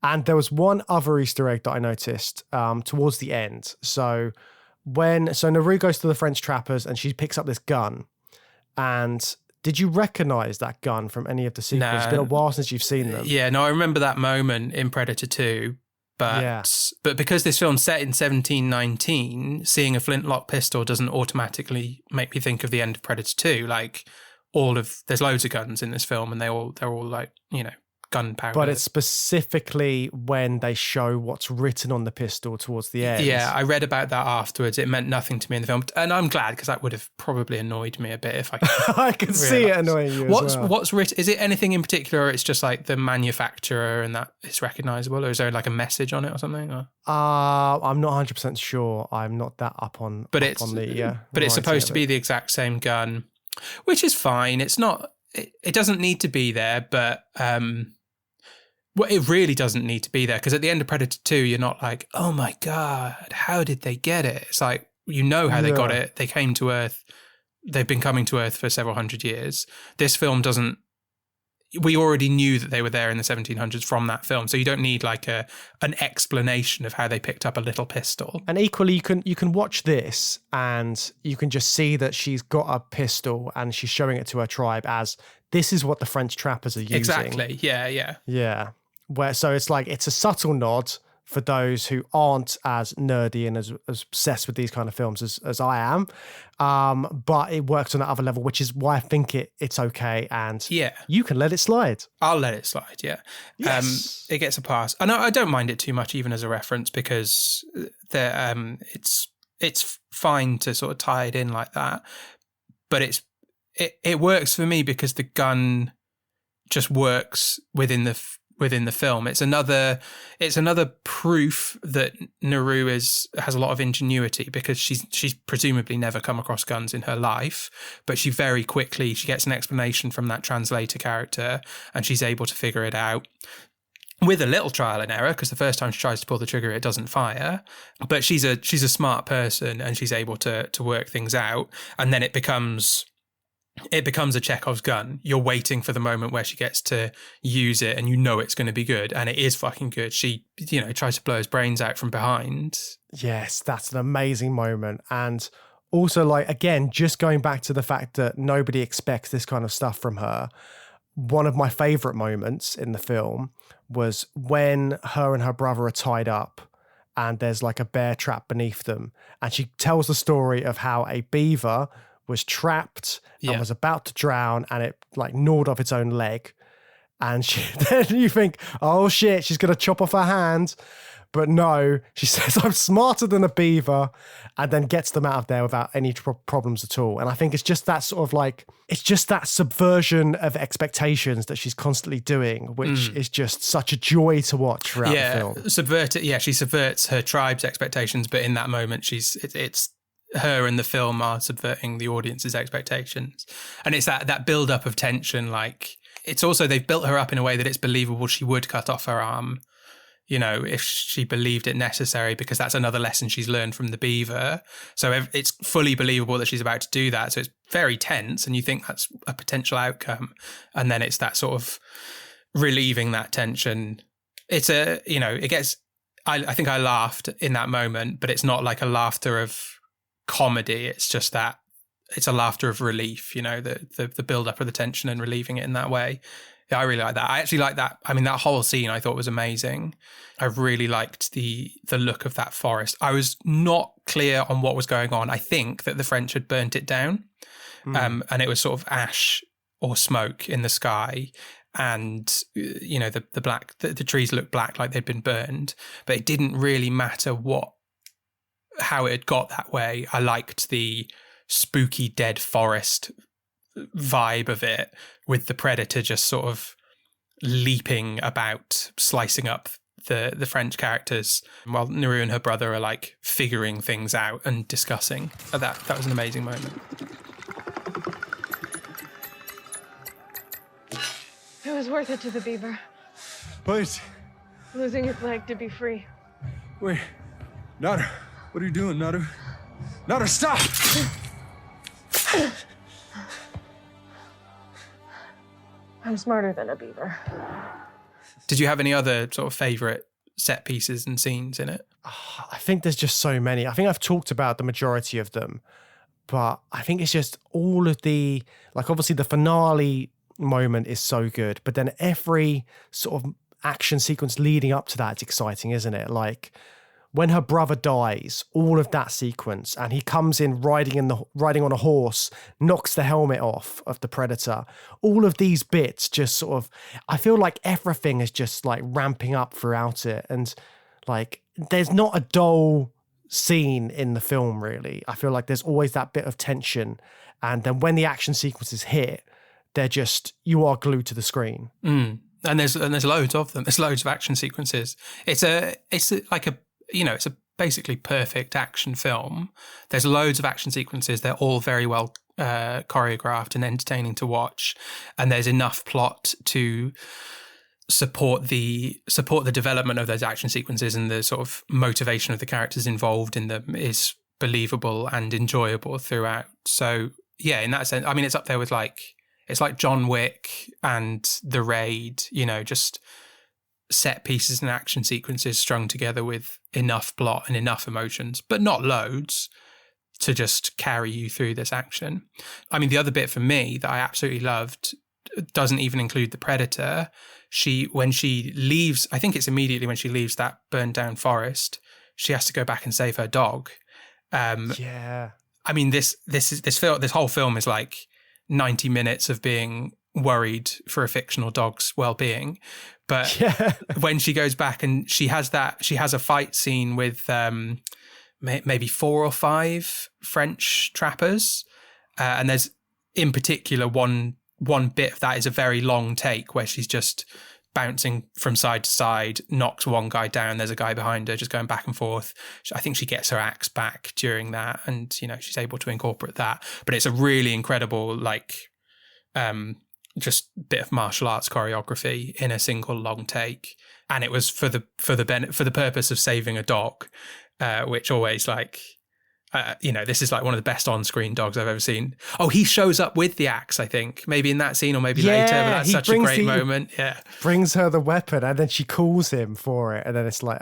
And there was one other Easter egg that I noticed towards the end. So Naru goes to the French trappers and she picks up this gun. And did you recognize that gun from any of the sequels? No. It's been a while since you've seen them. Yeah, no, I remember that moment in Predator 2. But because this film's set in 1719, seeing a flintlock pistol doesn't automatically make me think of the end of Predator 2. Like there's loads of guns in this film, and they're all like, you know, gunpowder. But it's specifically when they show what's written on the pistol towards the end. Yeah, I read about that afterwards. It meant nothing to me in the film, and I'm glad because that would have probably annoyed me a bit if I could. I could see it annoying you. What's written? Is it anything in particular, or it's just like the manufacturer and that it's recognizable, or is there like a message on it or something? Or? I'm not 100% sure. I'm not that up on. But it's supposed to be the exact same gun, which is fine. It's not. It doesn't need to be there, but. Well, it really doesn't need to be there because at the end of Predator 2, you're not like, oh my God, how did they get it? It's like, you know how they got it. They came to Earth. They've been coming to Earth for several hundred years. This film doesn't, we already knew that they were there in the 1700s from that film. So you don't need like an explanation of how they picked up a little pistol. And equally, you can watch this and you can just see that she's got a pistol and she's showing it to her tribe as this is what the French trappers are using. Exactly. Yeah. So it's like, it's a subtle nod for those who aren't as nerdy and as obsessed with these kind of films as I am. But it works on that other level, which is why I think it's okay. And you can let it slide. I'll let it slide, yeah. Yes. It gets a pass. And I don't mind it too much, even as a reference, because it's fine to sort of tie it in like that. But it works for me because the gun just works within the film. It's another proof that Naru has a lot of ingenuity because she's presumably never come across guns in her life, but she very quickly gets an explanation from that translator character and she's able to figure it out with a little trial and error because the first time she tries to pull the trigger it doesn't fire, but she's a smart person and she's able to work things out, and then it becomes a Chekhov's gun. You're waiting for the moment where she gets to use it and you know it's going to be good, and it is fucking good. She, tries to blow his brains out from behind. Yes, that's an amazing moment. And also, like, again, just going back to the fact that nobody expects this kind of stuff from her, one of my favorite moments in the film was when her and her brother are tied up and there's like a bear trap beneath them, and she tells the story of how a beaver was trapped and was about to drown, and it like gnawed off its own leg. And then you think, oh shit, she's going to chop off her hand. But no, she says, I'm smarter than a beaver, and then gets them out of there without any problems at all. And I think it's just that sort of like, it's just that subversion of expectations that she's constantly doing, which is just such a joy to watch throughout the film. She subverts her tribe's expectations, but in that moment, it's her and the film are subverting the audience's expectations. And it's that build-up of tension, like it's also, they've built her up in a way that it's believable she would cut off her arm, you know, if she believed it necessary, because that's another lesson she's learned from the beaver. So it's fully believable that she's about to do that. So it's very tense, and you think that's a potential outcome. And then it's that sort of relieving that tension. It's it gets, I think I laughed in that moment, but it's not like a laughter of comedy. It's just that it's a laughter of relief, you know, the build up of the tension and relieving it in that way. Yeah, I really like that. I actually like that. I mean, that whole scene I thought was amazing. I really liked the look of that forest. I was not clear on what was going on. I think that the French had burnt it down, and it was sort of ash or smoke in the sky. And, you know, the trees looked black like they'd been burned, but it didn't really matter how it had got that way. I liked the spooky dead forest vibe of it, with the predator just sort of leaping about, slicing up the French characters, while Naru and her brother are like figuring things out and discussing. That was an amazing moment. It was worth it to the beaver. Wait. Losing its leg to be free. Wait. Naru. What are you doing, Naru? Naru, stop! I'm smarter than a beaver. Did you have any other sort of favourite set pieces and scenes in it? I think there's just so many. I think I've talked about the majority of them, but I think it's just all of the, like, obviously the finale moment is so good, but then every sort of action sequence leading up to that is exciting, isn't it? Like when her brother dies, all of that sequence, and he comes in riding on a horse, knocks the helmet off of the predator. All of these bits just sort of, I feel like everything is just like ramping up throughout it, and like there's not a dull scene in the film really. I feel like there's always that bit of tension, and then when the action sequences hit, they're just, you are glued to the screen. And there's loads of them. There's loads of action sequences. It's like a, you know, it's a basically perfect action film. There's loads of action sequences. They're all very well choreographed and entertaining to watch. And there's enough plot to support the development of those action sequences, and the sort of motivation of the characters involved in them is believable and enjoyable throughout. So yeah, in that sense, I mean, it's up there with it's like John Wick and The Raid, you know, just set pieces and action sequences strung together with enough plot and enough emotions, but not loads, to just carry you through this action. I mean, the other bit for me that I absolutely loved doesn't even include the predator. When she leaves, I think it's immediately when she leaves that burned down forest, she has to go back and save her dog. Yeah. I mean, this whole film is like 90 minutes of being worried for a fictional dog's well-being, but when she goes back and she has a fight scene with maybe 4 or 5 French trappers, and there's in particular one bit of that is a very long take where she's just bouncing from side to side, knocks one guy down, there's a guy behind her just going back and forth. I think she gets her axe back during that, and you know, she's able to incorporate that, but it's a really incredible just bit of martial arts choreography in a single long take, and it was for the purpose of saving a dog, which always this is like one of the best on-screen dogs I've ever seen. Oh, he shows up with the axe, I think, maybe in that scene or maybe later, but that's such a great moment. Yeah, brings her the weapon and then she calls him for it, and then it's like,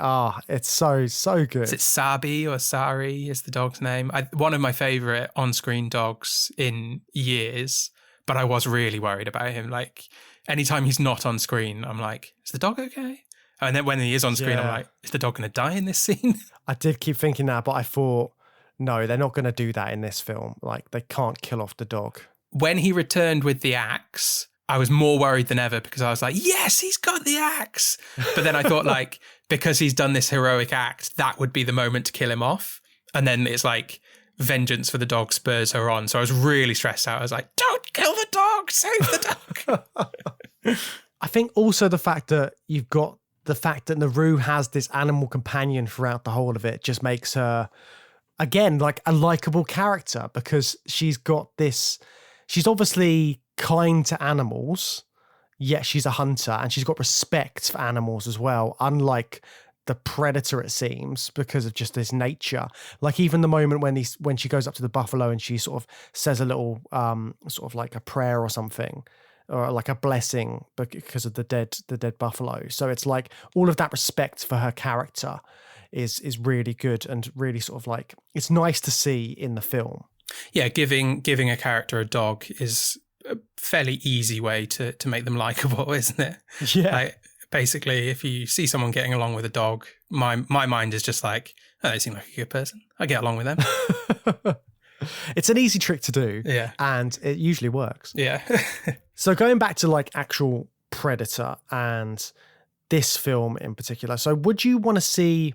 it's so good. Is it Sabi or Sari is the dog's name? One of my favorite on-screen dogs in years. But I was really worried about him. Like, anytime he's not on screen, I'm like, is the dog okay? And then when he is on screen, I'm like, is the dog going to die in this scene? I did keep thinking that, but I thought, no, they're not going to do that in this film. Like, they can't kill off the dog. When he returned with the axe, I was more worried than ever, because I was like, yes, he's got the axe. But then I thought, like, because he's done this heroic act, that would be the moment to kill him off. And then it's like, vengeance for the dog spurs her on. So I was really stressed out. I was like, don't kill the dog, save the dog. I think also the fact that you've got the fact that Naru has this animal companion throughout the whole of it just makes her, again, like a likable character, because she's got this, she's obviously kind to animals, yet she's a hunter and she's got respect for animals as well, unlike the predator, it seems, because of just this nature. Like even the moment when she goes up to the buffalo and she sort of says a little sort of like a prayer or something, or like a blessing because of the dead buffalo. So it's like all of that respect for her character is really good and really sort of like, it's nice to see in the film. Yeah, giving a character a dog is a fairly easy way to make them likable, isn't it? Yeah. Like, basically, if you see someone getting along with a dog, my mind is just like, oh, they seem like a good person. I get along with them. It's an easy trick to do. Yeah. And it usually works. Yeah. So going back to like actual Predator and this film in particular. So would you want to see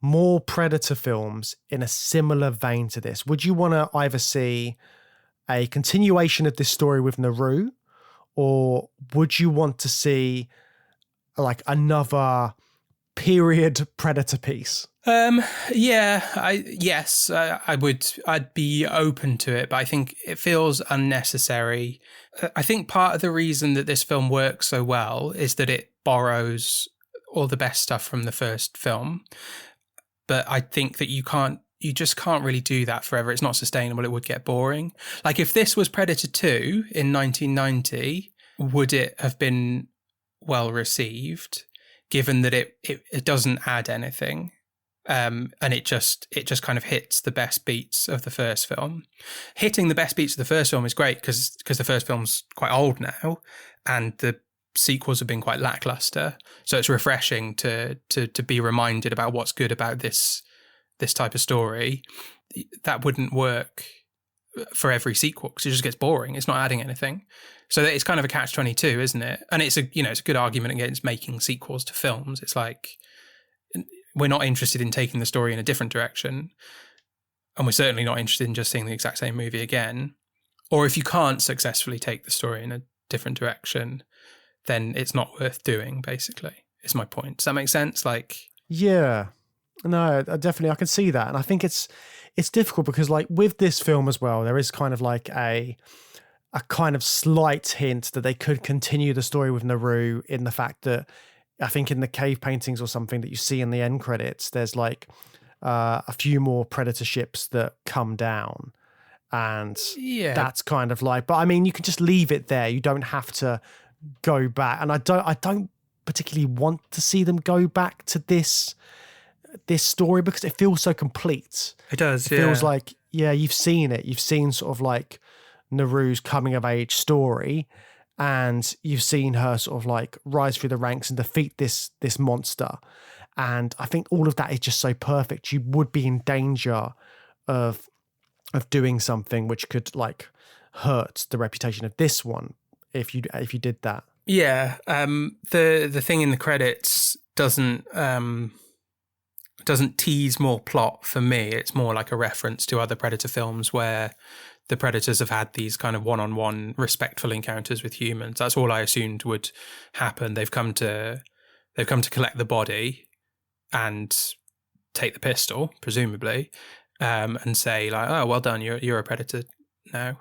more Predator films in a similar vein to this? Would you want to either see a continuation of this story with Naru, or would you want to see like another period Predator piece? Yes, I would. I'd be open to it, but I think it feels unnecessary. I think part of the reason that this film works so well is that it borrows all the best stuff from the first film. But I think that you just can't really do that forever. It's not sustainable. It would get boring. Like if this was Predator 2 in 1990, would it have been well received, given that it doesn't add anything? And it just kind of hits the best beats of the first film. Hitting the best beats of the first film is great because the first film's quite old now, and the sequels have been quite lackluster. So it's refreshing to be reminded about what's good about this type of story. That wouldn't work for every sequel because it just gets boring. It's not adding anything. So it's kind of a catch-22, isn't it? And it's a good argument against making sequels to films. It's like, we're not interested in taking the story in a different direction, and we're certainly not interested in just seeing the exact same movie again. Or if you can't successfully take the story in a different direction, then it's not worth doing, basically, is my point. Does that make sense? Like, yeah, no, I can see that. And I think it's difficult because like with this film as well, there is kind of like a kind of slight hint that they could continue the story with Naru, in the fact that I think in the cave paintings or something that you see in the end credits, there's like a few more Predator ships that come down. And that's kind of like, but I mean, you can just leave it there. You don't have to go back. And I don't particularly want to see them go back to this story because it feels so complete. It does. It feels like, you've seen it. You've seen sort of like Naru's coming of age story, and you've seen her sort of like rise through the ranks and defeat this monster. And I think all of that is just so perfect. You would be in danger of doing something which could like hurt the reputation of this one if you did that. Yeah. The thing in the credits doesn't tease more plot for me. It's more like a reference to other Predator films where the Predators have had these kind of one-on-one respectful encounters with humans. That's all I assumed would happen. They've come to collect the body and take the pistol, presumably, and say like, "Oh, well done, you're a Predator now."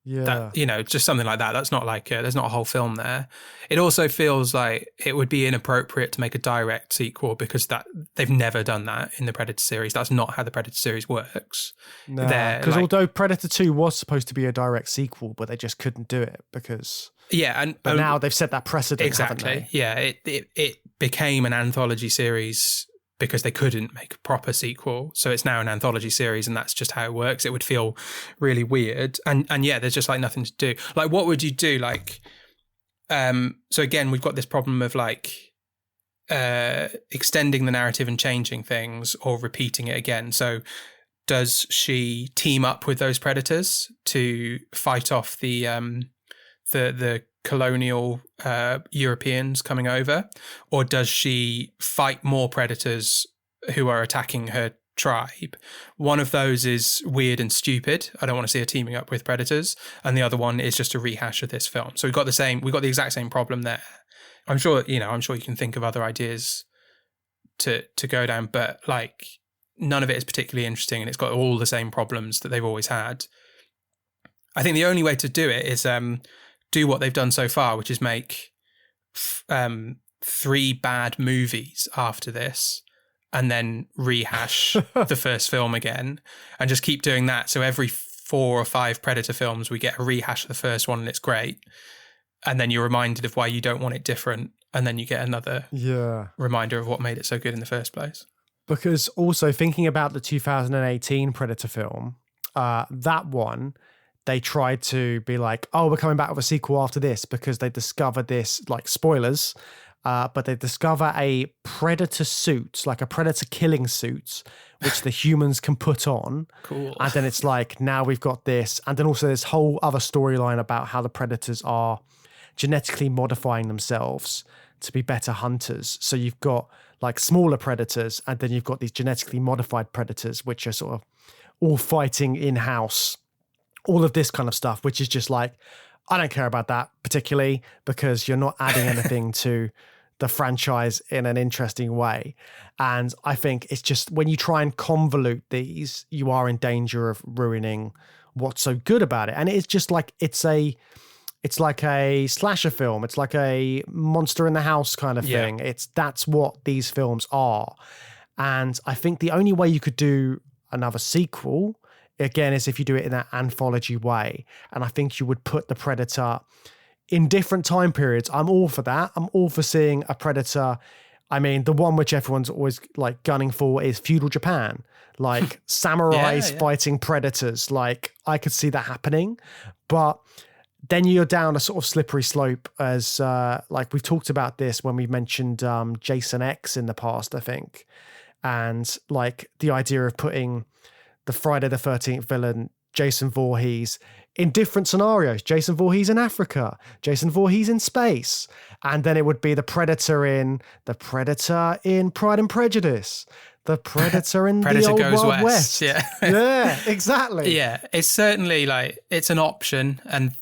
That, just something like that. That's not like there's not a whole film there. It also feels like it would be inappropriate to make a direct sequel because that they've never done that in the Predator series. That's not how the Predator series works. No, because although Predator 2 was supposed to be a direct sequel, but they just couldn't do it because but now they've set that precedent. Exactly. Haven't they? Yeah, it became an anthology series because they couldn't make a proper sequel. So it's now an anthology series, and that's just how it works. It would feel really weird. And there's just like nothing to do. Like, what would you do? Like, so again, we've got this problem of like extending the narrative and changing things or repeating it again. So does she team up with those Predators to fight off the colonial Europeans coming over, or does she fight more Predators who are attacking her tribe? One of those is weird and stupid. I don't want to see her teaming up with Predators, and the other one is just a rehash of this film. So we've got the exact same problem there. I'm sure you can think of other ideas to go down, but like none of it is particularly interesting, and it's got all the same problems that they've always had. I think the only way to do it is do what they've done so far, which is make 3 bad movies after this, and then rehash the first film again, and just keep doing that. So every 4 or 5 Predator films, we get a rehash of the first one, and it's great. And then you're reminded of why you don't want it different, and then you get another reminder of what made it so good in the first place. Because also thinking about the 2018 Predator film, that one, they tried to be like, oh, we're coming back with a sequel after this because they discovered this, like spoilers, but they discover a Predator suit, like a Predator killing suit, which the humans can put on. Cool. And then it's like, now we've got this. And then also this whole other storyline about how the Predators are genetically modifying themselves to be better hunters. So you've got like smaller predators, and then you've got these genetically modified predators, which are sort of all fighting in-house, all of this kind of stuff, which is just like, I don't care about that particularly, because you're not adding anything to the franchise in an interesting way. And I think it's just, when you try and convolute these, you are in danger of ruining what's so good about it. And it's just like, it's like a slasher film. It's like a monster in the house kind of thing. That's what these films are. And I think the only way you could do another sequel, again, is if you do it in that anthology way. And I think you would put the Predator in different time periods. I'm all for that. I'm all for seeing a Predator. I mean, the one which everyone's always like gunning for is feudal Japan, like samurais fighting predators. Like, I could see that happening, but then you're down a sort of slippery slope, as like we've talked about this when we mentioned Jason X in the past, I think. And like the idea of putting the Friday the 13th villain, Jason Voorhees, in different scenarios. Jason Voorhees in Africa, Jason Voorhees in space. And then it would be the Predator in Pride and Prejudice, the Predator in Predator the Old Goes Wild West. West. Yeah, Exactly. Yeah, it's certainly like, it's an option, and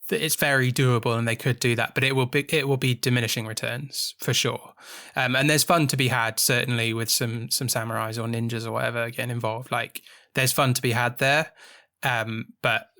it's very doable, and they could do that, but it will be diminishing returns for sure. And there's fun to be had, certainly, with some samurais or ninjas or whatever getting involved. Like, there's fun to be had there, but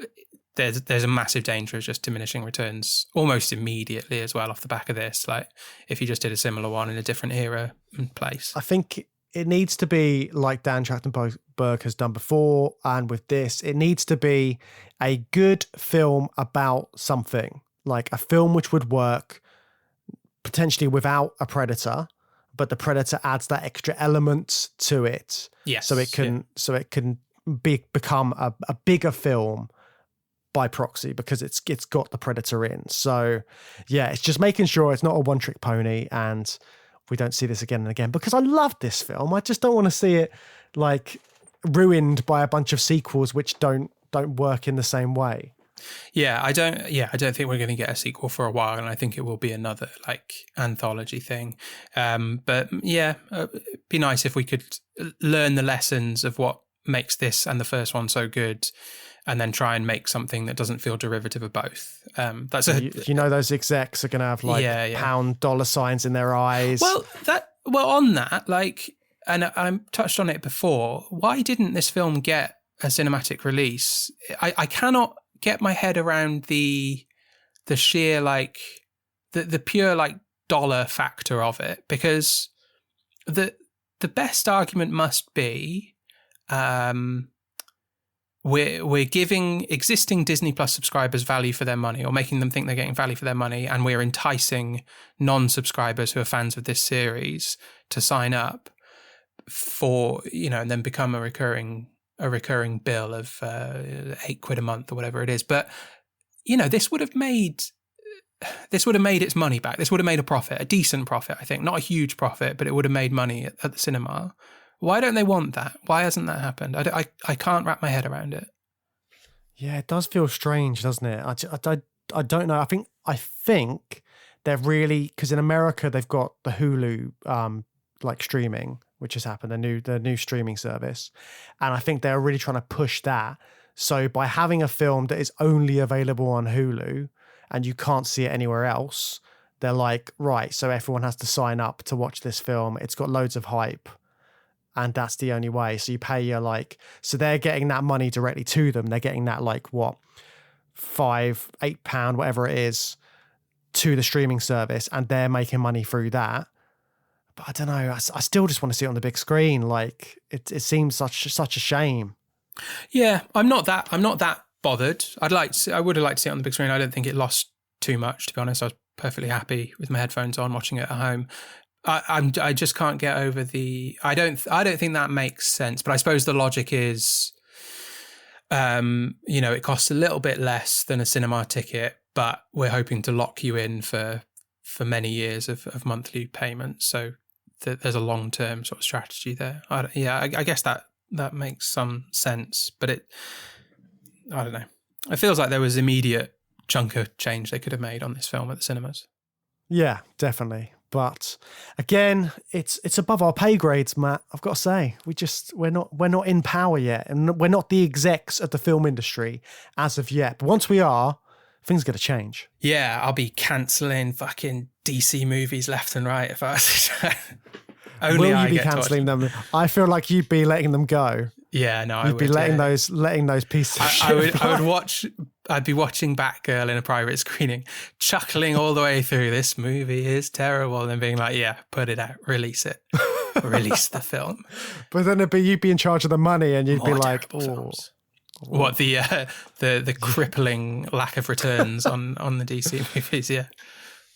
there's a massive danger of just diminishing returns almost immediately as well off the back of this. Like, if you just did a similar one in a different era and place, I think it needs to be like Dan Trachtenberg has done before, and with this, it needs to be a good film about something, like a film which would work potentially without a predator, but the predator adds that extra element to it. Yes, so it can become a bigger film by proxy, because it's got the predator in. So yeah, it's just making sure it's not a one-trick pony, and we don't see this again and again, because I love this film. I just don't want to see it like ruined by a bunch of sequels which don't work in the same way. I don't think we're going to get a sequel for a while, and I think it will be another like anthology thing. But yeah, it'd be nice if we could learn the lessons of what makes this and the first one so good, and then try and make something that doesn't feel derivative of both. Those execs are going to have like pound dollar signs in their eyes. On that, like, and I touched on it before, why didn't this film get a cinematic release? I cannot get my head around the sheer like the pure like dollar factor of it, because the best argument must be we're giving existing Disney Plus subscribers value for their money, or making them think they're getting value for their money, and we're enticing non-subscribers who are fans of this series to sign up for, and then become a recurring bill of £8 a month or whatever it is. But this would have made its money back. This would have made a profit, a decent profit, I think. Not a huge profit, but it would have made money at the cinema. Why don't they want that? Why hasn't that happened? I can't wrap my head around it. Yeah, it does feel strange, doesn't it? I don't know. I think they're really, because in America they've got the Hulu like streaming, which has happened, the new streaming service, and I think they're really trying to push that. So by having a film that is only available on Hulu and you can't see it anywhere else, they're like, right, so everyone has to sign up to watch this film. It's got loads of hype, and that's the only way. So you pay so they're getting that money directly to them. They're getting that like what, £5, £8, whatever it is, to the streaming service, and they're making money through that. But I don't know. I still just want to see it on the big screen. Like it seems such a shame. Yeah, I'm not that bothered. I would have liked to see it on the big screen. I don't think it lost too much, to be honest. I was perfectly happy with my headphones on, watching it at home. I just can't get over I don't think that makes sense. But I suppose the logic is, it costs a little bit less than a cinema ticket, but we're hoping to lock you in for many years of monthly payments. So there's a long-term sort of strategy there. I guess that makes some sense, but I don't know. It feels like there was immediate chunk of change they could have made on this film at the cinemas. Yeah, definitely. But again, it's above our pay grades, Matt. I've got to say, we're not in power yet, and we're not the execs of the film industry as of yet. But once we are, things are going to change. Yeah, I'll be cancelling fucking DC movies left and right if I only Will you be cancelling them? I feel like you'd be letting them go. Yeah, no, You'd be letting those pieces of shit. I'd be watching Batgirl in a private screening, chuckling all the way through. This movie is terrible, and then being like, "Yeah, put it out, release it, release the film." But then you'd be in charge of the money, and you'd be like, films. What the crippling lack of returns on the DC movies? Yeah.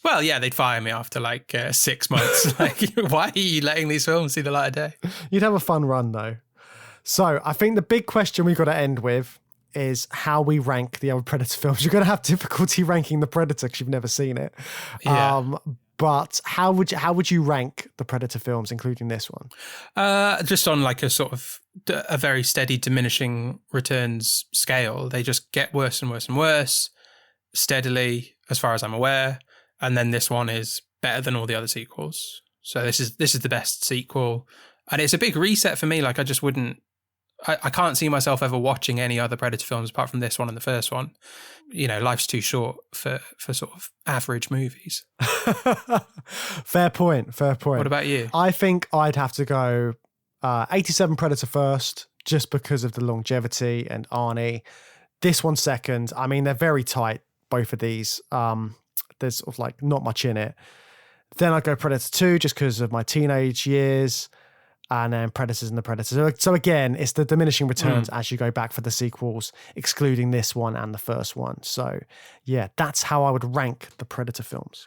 Well, yeah, they'd fire me after 6 months. Why are you letting these films see the light of day? You'd have a fun run though. So I think the big question we've got to end with is how we rank the other Predator films. You're going to have difficulty ranking the Predator because you've never seen it. Yeah. But how would you rank the Predator films, including this one? Just on a sort of a very steady diminishing returns scale. They just get worse and worse and worse steadily, as far as I'm aware. And then this one is better than all the other sequels. So this is the best sequel. And it's a big reset for me. I just wouldn't... I can't see myself ever watching any other Predator films apart from this one and the first one. Life's too short for sort of average movies. Fair point. What about you? I think I'd have to go 87 Predator first, just because of the longevity and Arnie. This one second. I mean, they're very tight, both of these. There's sort of not much in it. Then I'd go Predator 2 just because of my teenage years. And then Predators and the Predators. So again, it's the diminishing returns as you go back for the sequels, excluding this one and the first one. So yeah, that's how I would rank the Predator films.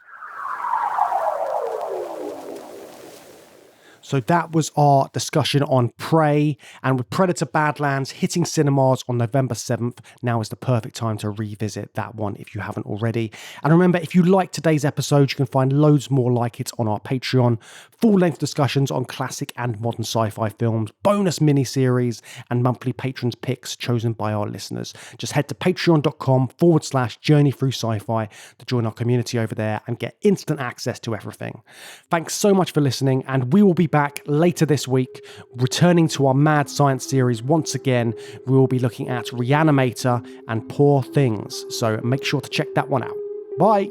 So that was our discussion on Prey, and with Predator Badlands hitting cinemas on November 7th, now is the perfect time to revisit that one if you haven't already. And remember, if you liked today's episode, you can find loads more like it on our Patreon. Full-length discussions on classic and modern sci-fi films, bonus mini-series, and monthly patrons picks chosen by our listeners. Just head to patreon.com/journey through sci-fi to join our community over there and get instant access to everything. Thanks so much for listening, and we will be back later this week, returning to our Mad Science series once again. We will be looking at Reanimator and Poor Things, so make sure to check that one out. Bye!